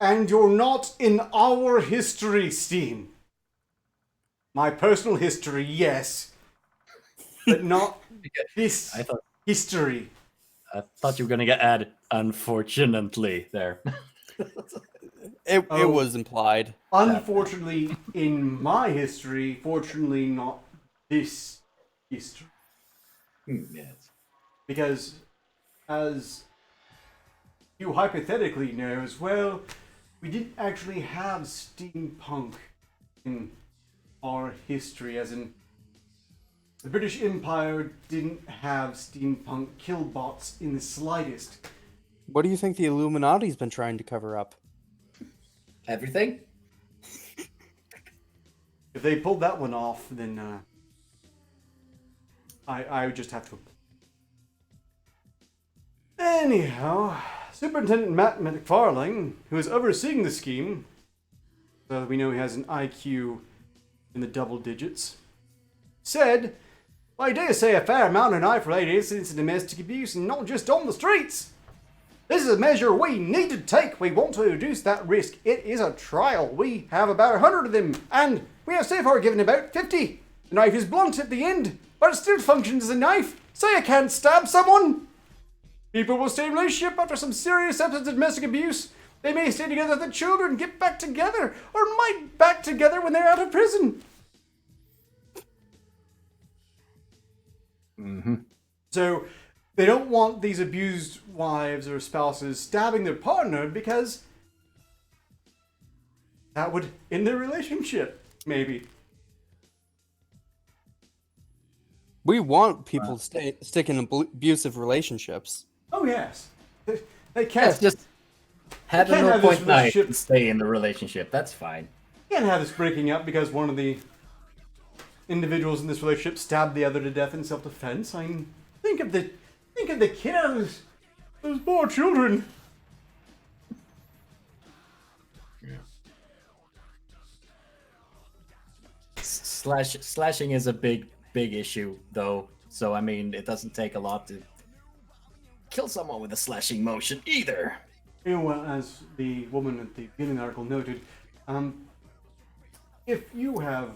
[SPEAKER 1] And you're not in our history, Steam. My personal history, yes. But not this history.
[SPEAKER 2] I thought you were going to add unfortunately there.
[SPEAKER 3] It was implied.
[SPEAKER 1] Unfortunately, in my history, fortunately not this history.
[SPEAKER 2] Yes.
[SPEAKER 1] Because, as you hypothetically know as well, we didn't actually have steampunk in our history, as in the British Empire didn't have steampunk killbots in the slightest.
[SPEAKER 3] What do you think the Illuminati's been trying to cover up?
[SPEAKER 2] Everything?
[SPEAKER 1] If they pulled that one off, then I would just have to. Anyhow, Superintendent Matt McFarlane, who is overseeing the scheme, so that we know he has an IQ in the double digits, said, "I dare say a fair amount of knife-related incidents of domestic abuse, and not just on the streets. This is a measure we need to take. We want to reduce that risk. It is a trial. We have about 100 of them, and we have so far given about 50. The knife is blunt at the end, but it still functions as a knife, so you can't stab someone. People will stay in a relationship after some serious episodes of domestic abuse. They may stay together with the children, get back together, or might back together when they're out of prison." So they don't want these abused wives or spouses stabbing their partner because that would end their relationship, maybe.
[SPEAKER 3] We want people to stick in abusive relationships.
[SPEAKER 1] Oh, yes. They can't.
[SPEAKER 2] Yes, just have a
[SPEAKER 1] can't have
[SPEAKER 2] no-point
[SPEAKER 1] this
[SPEAKER 2] knife
[SPEAKER 1] relationship-
[SPEAKER 2] and stay in the relationship. That's fine.
[SPEAKER 1] Can't have this breaking up because one of the individuals in this relationship stabbed the other to death in self-defense. I mean, think of the kiddos, those poor children.
[SPEAKER 2] slashing is a big issue, though. So I mean, it doesn't take a lot to kill someone with a slashing motion either.
[SPEAKER 1] You know, as the woman at the beginning of the article noted, if you have,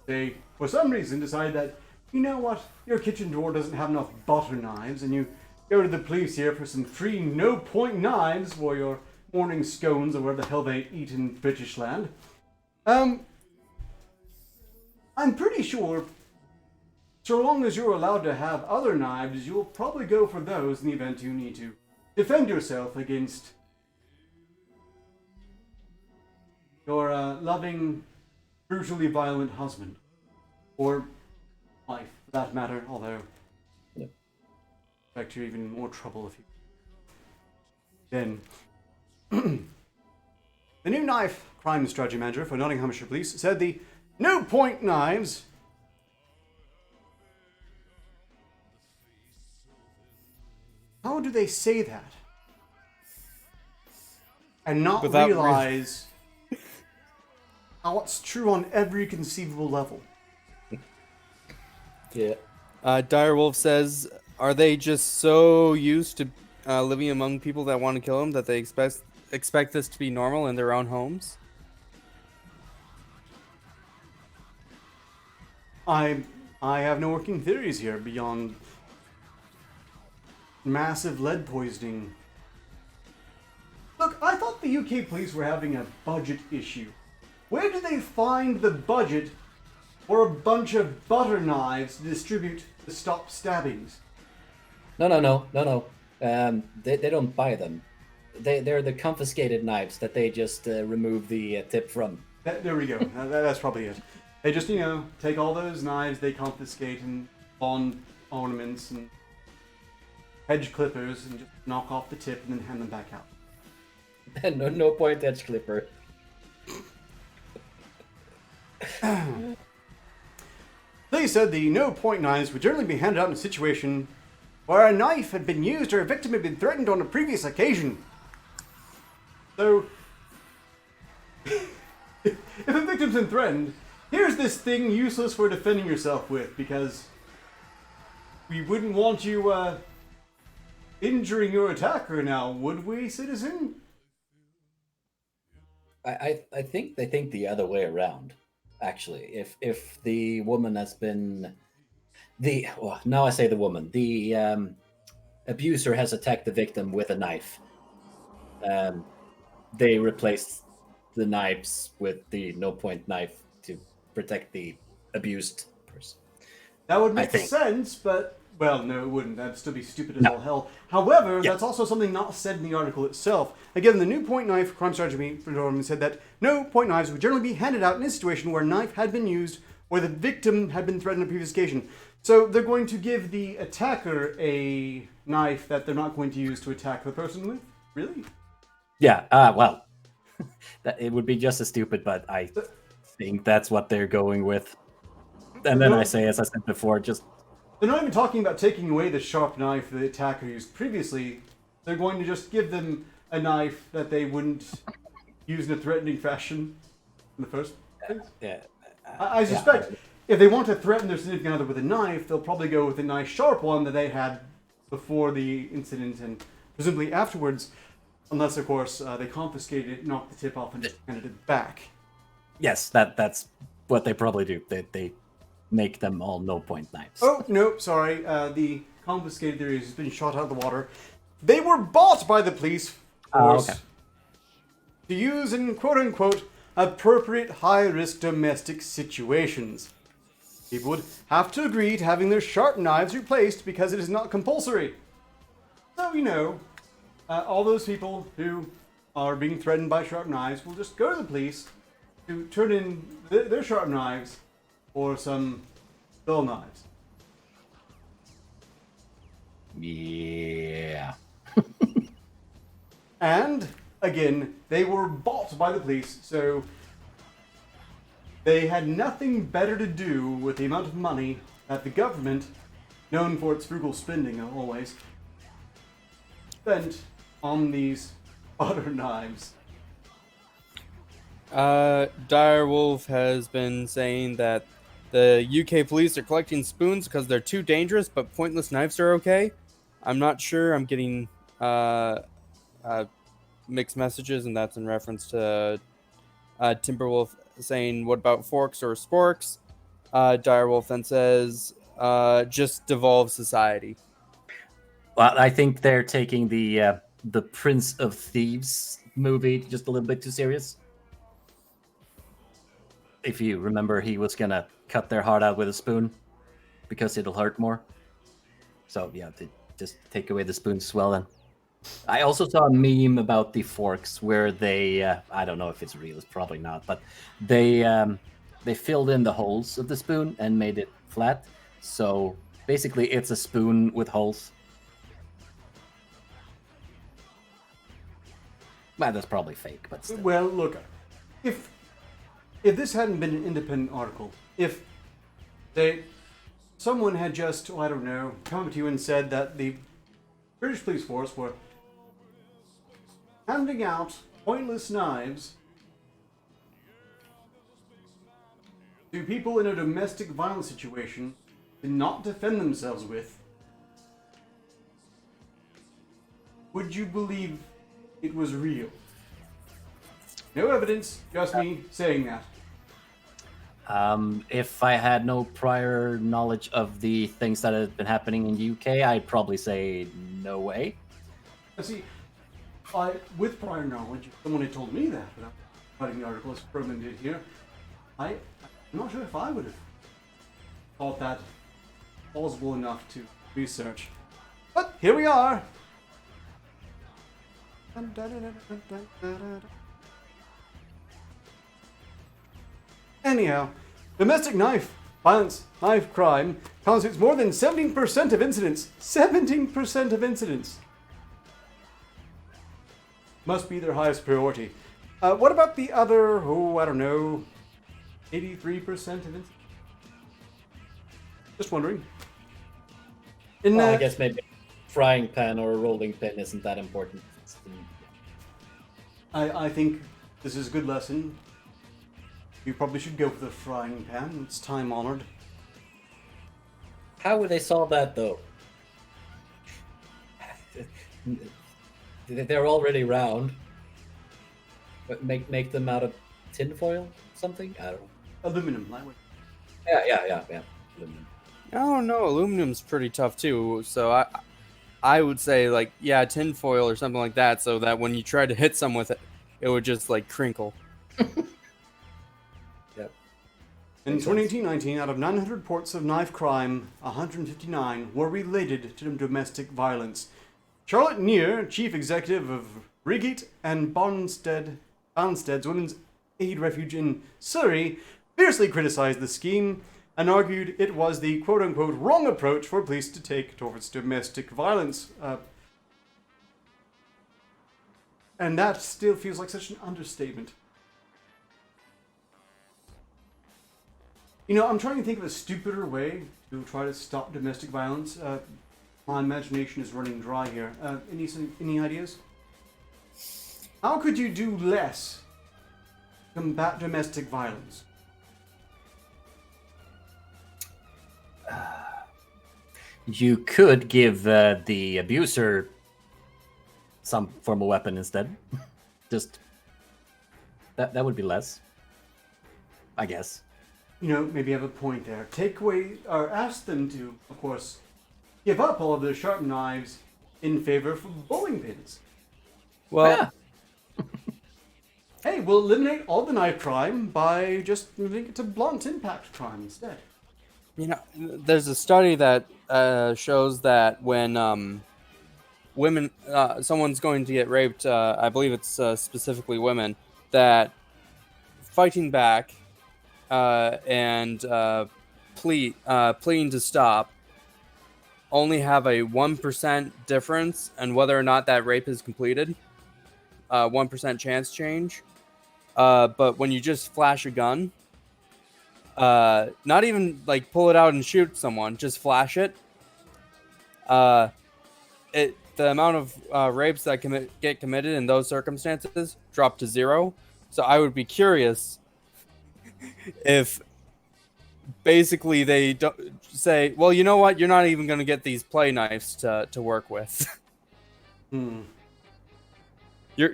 [SPEAKER 1] say, for some reason decide that, you know what, your kitchen drawer doesn't have enough butter knives, and you go to the police here for some free no-point knives for your morning scones or whatever the hell they eat in British land, I'm pretty sure, so long as you're allowed to have other knives, you'll probably go for those in the event you need to defend yourself against your loving, brutally violent husband. Or wife, for that matter, although
[SPEAKER 2] Yep.
[SPEAKER 1] expect you're even more trouble if you... Then... The new knife crime strategy manager for Nottinghamshire Police said the no-point knives how do they say that? And not
[SPEAKER 3] Without
[SPEAKER 1] realize how it's true on every conceivable level.
[SPEAKER 2] Yeah.
[SPEAKER 3] Direwolf says, are they just so used to living among people that want to kill them that they expect this to be normal in their own homes?
[SPEAKER 1] I have no working theories here beyond massive lead poisoning. Look, I thought the UK police were having a budget issue. Where do they find the budget for a bunch of butter knives to distribute to stop stabbings?
[SPEAKER 2] No. They don't buy them. They're the confiscated knives that they just remove the tip from.
[SPEAKER 1] There we go. That's probably it. They just, take all those knives they confiscate and pawn ornaments and hedge clippers and just knock off the tip and then hand them back out.
[SPEAKER 2] no point edge clipper.
[SPEAKER 1] They said the no-point knives would generally be handed out in a situation where a knife had been used or a victim had been threatened on a previous occasion. So, if a victim's been threatened, here's this thing useless for defending yourself with, because we wouldn't want you injuring your attacker now, would we, citizen?
[SPEAKER 2] I think they think the other way around. Actually, if the woman has been now I say the woman, the abuser has attacked the victim with a knife, they replaced the knives with the no-point knife to protect the abused person.
[SPEAKER 1] That would make sense, but... Well, no, it wouldn't. That'd still be stupid as all hell. However, that's also something not said in the article itself. Again, the new point knife crime strategy said that no point knives would generally be handed out in a situation where a knife had been used or the victim had been threatened on a previous occasion. So they're going to give the attacker a knife that they're not going to use to attack the person with? Really?
[SPEAKER 2] Yeah, well, it would be just as stupid, but I think that's what they're going with. And then I say, as I said before, just...
[SPEAKER 1] They're not even talking about taking away the sharp knife the attacker used previously. They're going to just give them a knife that they wouldn't use in a threatening fashion in the first place.
[SPEAKER 2] Yeah.
[SPEAKER 1] I suspect if they want to threaten their significant other with a knife, they'll probably go with a nice sharp one that they had before the incident and presumably afterwards, unless, of course, they confiscated it, knocked the tip off, and just handed it back.
[SPEAKER 2] Yes, that's what they probably do. They make them all no-point knives.
[SPEAKER 1] Oh, no, sorry. The confiscated theory has been shot out of the water. They were bought by the police force to use in quote-unquote appropriate high-risk domestic situations. People would have to agree to having their sharp knives replaced because it is not compulsory. So, all those people who are being threatened by sharp knives will just go to the police to turn in their sharp knives or some dull knives.
[SPEAKER 2] Yeah.
[SPEAKER 1] And, again, they were bought by the police, so they had nothing better to do with the amount of money that the government, known for its frugal spending always, spent on these butter knives.
[SPEAKER 3] Direwolf has been saying that The UK police are collecting spoons because they're too dangerous, but pointless knives are okay. I'm not sure. I'm getting mixed messages, and that's in reference to Timberwolf saying, "What about forks or sporks?" Direwolf then says, "Just devolve society."
[SPEAKER 2] Well, I think they're taking the Prince of Thieves movie just a little bit too serious. If you remember, he was gonna cut their heart out with a spoon because it'll hurt more. So yeah, just take away the spoons as well. Then I also saw a meme about the forks where they I don't know if it's real, it's probably not, but they filled in the holes of the spoon and made it flat. So basically, it's a spoon with holes. Well, that's probably fake, but still.
[SPEAKER 1] Well, look, if this hadn't been an independent article, if someone had just, I don't know, come to you and said that the British police force were handing out pointless knives to people in a domestic violence situation to not defend themselves with, would you believe it was real? No evidence, just me saying that.
[SPEAKER 2] If I had no prior knowledge of the things that had been happening in UK, I'd probably say no way.
[SPEAKER 1] See, with prior knowledge, if someone had told me that without writing the article as Furman did here, I'm not sure if I would have thought that plausible enough to research. But here we are. Anyhow, domestic violence, knife crime constitutes more than 17% of incidents. 17% of incidents. Must be their highest priority. What about the other, I don't know, 83% of incidents? Just wondering.
[SPEAKER 2] I guess maybe a frying pan or a rolling pin isn't that important.
[SPEAKER 1] I think this is a good lesson. You probably should go for the frying pan. It's time honored.
[SPEAKER 2] How would they solve that, though? They're already round. But make them out of tinfoil? Something? I don't know.
[SPEAKER 1] Aluminum, lightweight.
[SPEAKER 2] Yeah. Aluminum.
[SPEAKER 3] I don't know. Aluminum's pretty tough too. So I would say tinfoil or something like that, so that when you try to hit someone with it, it would just like crinkle.
[SPEAKER 2] Yep.
[SPEAKER 1] In 2019, out of 900 reports of knife crime, 159 were related to domestic violence. Charlotte Neer, chief executive of Reigate and Barnstead's Women's Aid Refuge in Surrey, fiercely criticized the scheme and argued it was the quote-unquote wrong approach for police to take towards domestic violence. And that still feels like such an understatement. You know, I'm trying to think of a stupider way to try to stop domestic violence. My imagination is running dry here. Any ideas? How could you do less to combat domestic violence?
[SPEAKER 2] You could give the abuser some form of weapon instead. Just that would be less, I guess.
[SPEAKER 1] You know, maybe have a point there. Take away, or ask them to, of course, give up all of their sharp knives in favor of bowling pins.
[SPEAKER 3] Well,
[SPEAKER 1] Hey, we'll eliminate all the knife crime by just moving it to blunt impact crime instead.
[SPEAKER 3] you know, there's a study that shows that when women, someone's going to get raped, I believe it's specifically women, that fighting back and pleading to stop only have a 1% difference in whether or not that rape is completed. 1% chance change. But when you just flash a gun, not even like pull it out and shoot someone, just flash it, the amount of rapes that get committed in those circumstances drop to 0. So I would be curious if basically they don't say, well, you know what? You're not even going to get these play knives to work with. You're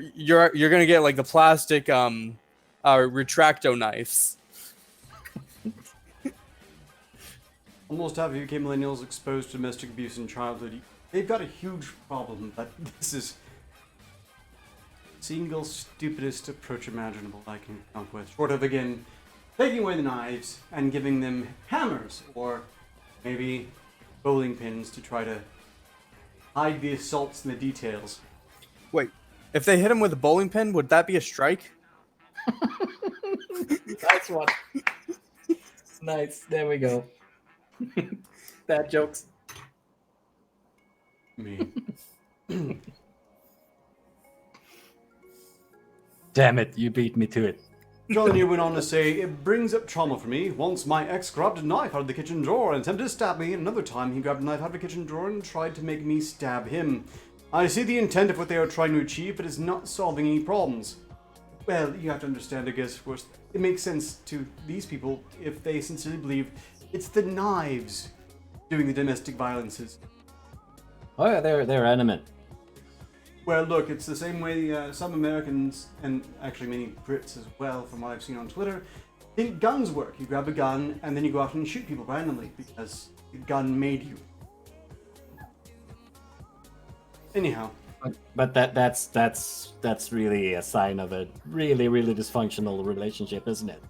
[SPEAKER 3] going to get like the plastic retracto knives.
[SPEAKER 1] Almost half of UK millennials exposed to domestic abuse in childhood. They've got a huge problem, but this is single stupidest approach imaginable I can come up with. Short of, again, taking away the knives and giving them hammers or maybe bowling pins to try to hide the assaults and the details.
[SPEAKER 3] Wait, if they hit him with a bowling pin, would that be a strike?
[SPEAKER 2] Nice one. Nice. There we go. Bad jokes.
[SPEAKER 1] Me.
[SPEAKER 2] Damn it, you beat me to it.
[SPEAKER 1] John went on to say, it brings up trauma for me. Once my ex grabbed a knife out of the kitchen drawer and attempted to stab me, and another time he grabbed a knife out of the kitchen drawer and tried to make me stab him. I see the intent of what they are trying to achieve, but it's not solving any problems. Well, you have to understand, I guess, it makes sense to these people if they sincerely believe it's the knives doing the domestic violences.
[SPEAKER 2] Oh yeah, they're animate.
[SPEAKER 1] Well, look, it's the same way some Americans, and actually many Brits as well, from what I've seen on Twitter, think guns work. You grab a gun and then you go out and shoot people randomly because the gun made you. Anyhow.
[SPEAKER 2] But that's really a sign of a really dysfunctional relationship, isn't it?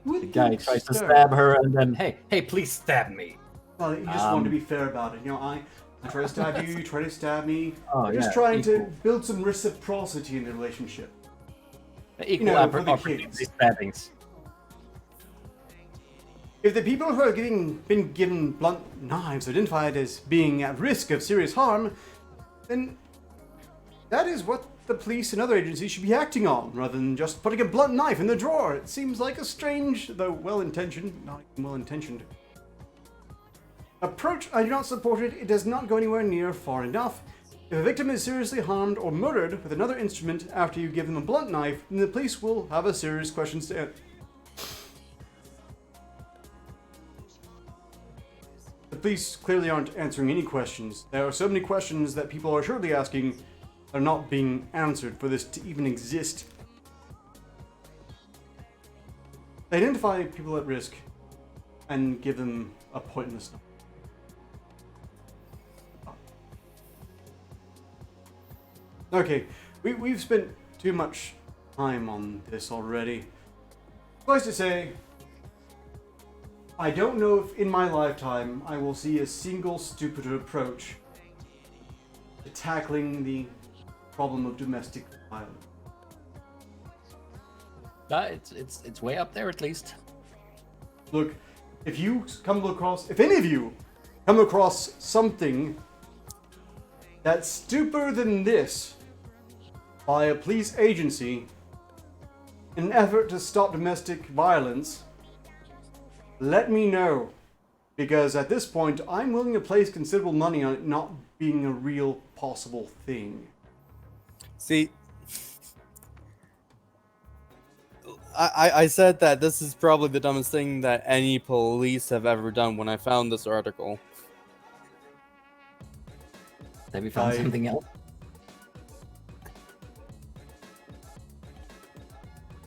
[SPEAKER 2] The guy tries to stab her and then, hey, please stab me.
[SPEAKER 1] Well, you just want to be fair about it. You know, I try to stab you, you try to stab me.
[SPEAKER 2] Oh,
[SPEAKER 1] Just trying to build some reciprocity in the relationship.
[SPEAKER 2] Equal opportunity stabbings.
[SPEAKER 1] If the people who are been given blunt knives are identified as being at risk of serious harm, then that is what the police and other agencies should be acting on, rather than just putting a blunt knife in the drawer. It seems like a strange, though well-intentioned, not even well-intentioned, approach. I do not support it. It does not go anywhere near far enough. If a victim is seriously harmed or murdered with another instrument after you give them a blunt knife, then the police will have a serious questions to answer. The police clearly aren't answering any questions. There are so many questions that people are surely asking are not being answered for this to even exist. Identify people at risk and give them a pointless number. Okay, we've spent too much time on this already. Suffice to say, I don't know if in my lifetime I will see a single stupider approach to tackling the problem of domestic violence.
[SPEAKER 2] It's way up there at least.
[SPEAKER 1] Look, if any of you come across something that's stupider than this by a police agency in an effort to stop domestic violence, let me know. Because at this point, I'm willing to place considerable money on it not being a real possible thing.
[SPEAKER 3] See, I said that this is probably the dumbest thing that any police have ever done when I found this article.
[SPEAKER 2] Have you found something else?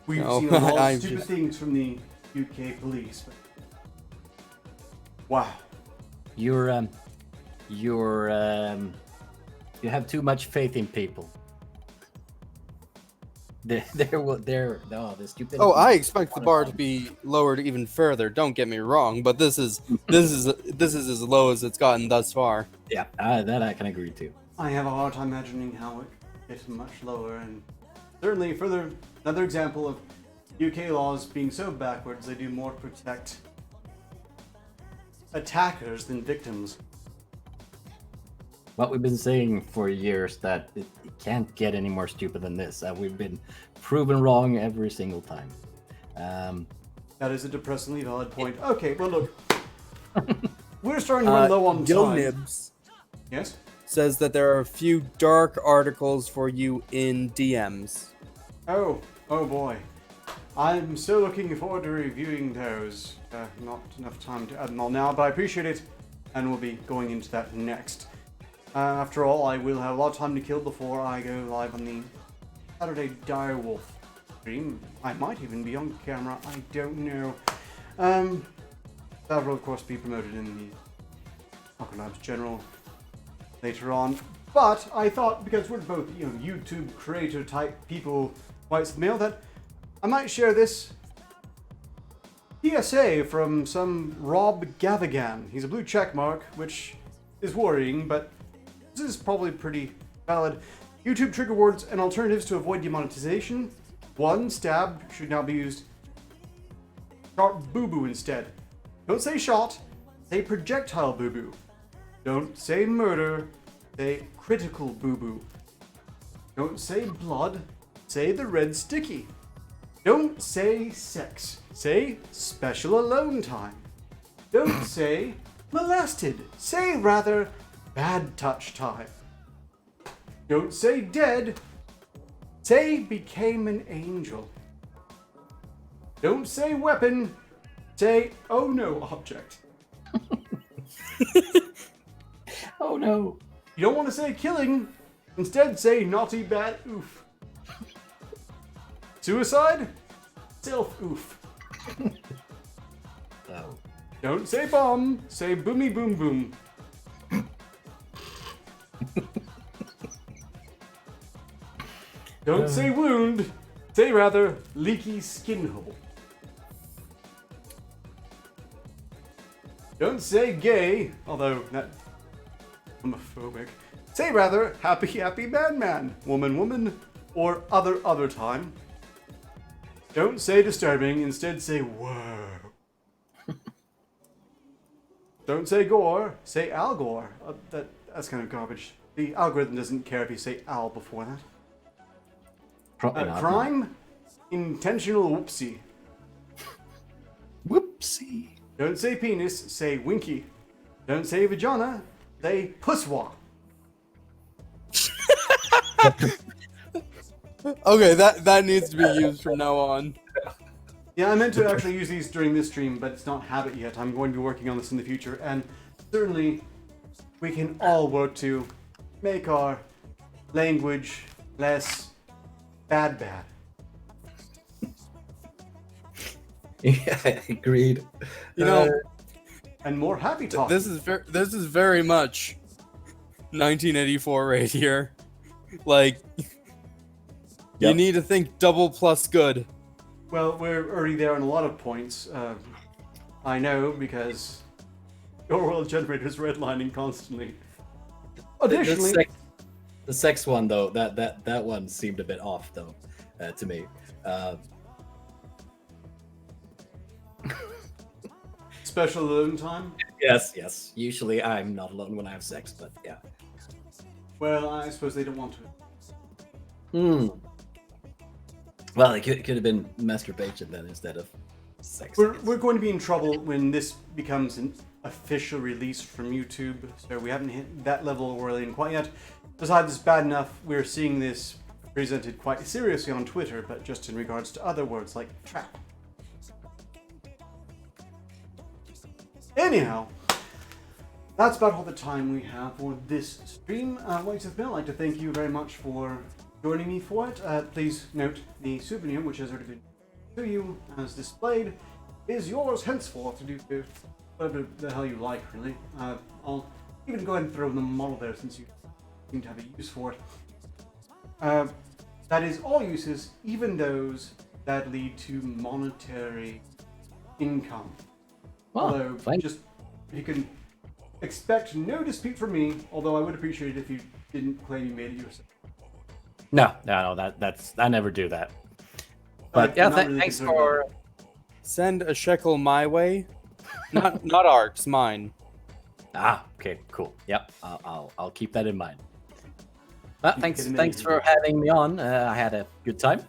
[SPEAKER 1] We've
[SPEAKER 3] No,
[SPEAKER 1] seen a lot of
[SPEAKER 3] I'm
[SPEAKER 1] stupid
[SPEAKER 3] just-
[SPEAKER 1] things from the UK police. But... Wow.
[SPEAKER 2] You have too much faith in people. The stupid.
[SPEAKER 3] Oh, I expect the bar to be lowered even further. Don't get me wrong, but this is as low as it's gotten thus far.
[SPEAKER 2] Yeah, that I can agree to.
[SPEAKER 1] I have a hard time imagining how it gets much lower, and certainly another example of UK laws being so backwards, they do more to protect attackers than victims.
[SPEAKER 2] What we've been saying for years that it can't get any more stupid than this. We've been proven wrong every single time.
[SPEAKER 1] That is a depressingly valid point. Okay, well look, we're starting to run low on
[SPEAKER 3] Gil
[SPEAKER 1] time.
[SPEAKER 3] Nibs
[SPEAKER 1] Yes?
[SPEAKER 3] says that there are a few dark articles for you in DMs.
[SPEAKER 1] Oh boy. I'm still looking forward to reviewing those. Not enough time to add them all now, but I appreciate it, and we'll be going into that next. After all, I will have a lot of time to kill before I go live on the Saturday Direwolf stream. I might even be on camera, I don't know. That will of course be promoted in the Pocket Labs General later on. But I thought, because we're both, YouTube creator type people, whites the male, that I might share this PSA from some Rob Gavigan. He's a blue check mark, which is worrying, but this is probably pretty valid. YouTube trigger words and alternatives to avoid demonetization. 1. Stab should now be used. Sharp boo-boo instead. Don't say shot, say projectile boo-boo. Don't say murder, say critical boo-boo. Don't say blood, say the red sticky. Don't say sex, say special alone time. Don't say molested, say rather bad touch time. Don't say dead, say became an angel. Don't say weapon, say oh no object.
[SPEAKER 2] Oh no.
[SPEAKER 1] You don't want to say killing, instead say naughty bad oof. Suicide, self oof.
[SPEAKER 2] Oh.
[SPEAKER 1] Don't say bomb, say boomy boom boom. Don't say wound, say rather leaky skin hole. Don't say gay, although that homophobic. Say rather happy man, woman, or other time. Don't say disturbing, instead say whoa. Don't say gore, say Al Gore. That's kind of garbage. The algorithm doesn't care if you say Al before that. Crime, intentional whoopsie.
[SPEAKER 2] Whoopsie.
[SPEAKER 1] Don't say penis, say winky. Don't say vagina, say pusswa.
[SPEAKER 3] Okay, that needs to be used from now on.
[SPEAKER 1] Yeah, I meant to actually use these during this stream, but it's not habit yet. I'm going to be working on this in the future, and certainly we can all work to make our language less bad.
[SPEAKER 2] Yeah, agreed.
[SPEAKER 3] You know,
[SPEAKER 1] and more happy talk.
[SPEAKER 3] this is very much 1984 right here. Like, you need to think double plus good.
[SPEAKER 1] Well, we're already there on a lot of points. I know, because your world generator is redlining constantly. Additionally,
[SPEAKER 2] The sex one though, that one seemed a bit off though, to me.
[SPEAKER 1] special alone time.
[SPEAKER 2] Yes. Usually I'm not alone when I have sex, but yeah.
[SPEAKER 1] Well, I suppose they don't want to.
[SPEAKER 2] Well, it could have been masturbation then instead of sex.
[SPEAKER 1] We're going to be in trouble when this becomes an official release from YouTube, so we haven't hit that level of whirling quite yet. Besides, it's bad enough we're seeing this presented quite seriously on Twitter, but just in regards to other words like trap. Anyhow, that's about all the time we have for this stream. Like I'd like to thank you very much for joining me for it. Please note the souvenir, which has already been to you as displayed, is yours henceforth to do whatever the hell you like, really. I'll even go ahead and throw the model there since you seem to have a use for it. That is all uses, even those that lead to monetary income. Although, just, you can expect no dispute from me, although I would appreciate it if you didn't claim you made it yourself.
[SPEAKER 2] No, that's I never do that. But yeah,
[SPEAKER 1] really
[SPEAKER 2] thanks for
[SPEAKER 3] Send a shekel my way. Not Ark's, mine.
[SPEAKER 2] Okay, cool. Yep, I'll keep that in mind. Thanks for having me on. I had a good time.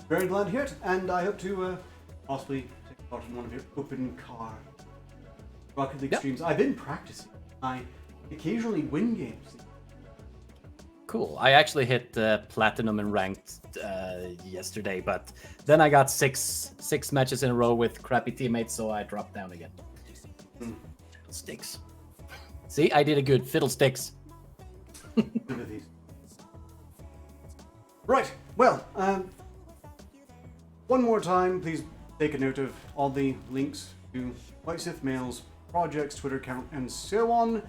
[SPEAKER 1] Very glad to hear it, and I hope to possibly take part in one of your open car Rocket League streams. I've been practicing. I occasionally win games.
[SPEAKER 2] Cool. I actually hit platinum and ranked yesterday, but then I got six matches in a row with crappy teammates, so I dropped down again. Fiddlesticks. See, I did a good fiddlesticks.
[SPEAKER 1] Right. Well, one more time, please take a note of all the links to White Sith Mail's projects, Twitter account, and so on.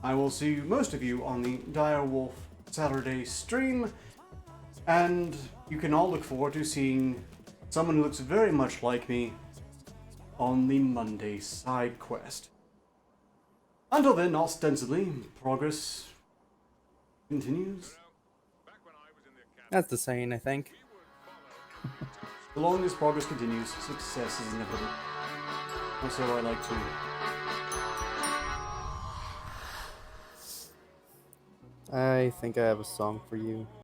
[SPEAKER 1] I will see most of you on the Dire Wolf Saturday stream, and you can all look forward to seeing someone who looks very much like me on the Monday side quest. Until then, ostensibly, progress continues.
[SPEAKER 3] That's the saying, I think.
[SPEAKER 1] So long as progress continues, success is inevitable. Also, I like to...
[SPEAKER 3] I think I have a song for you.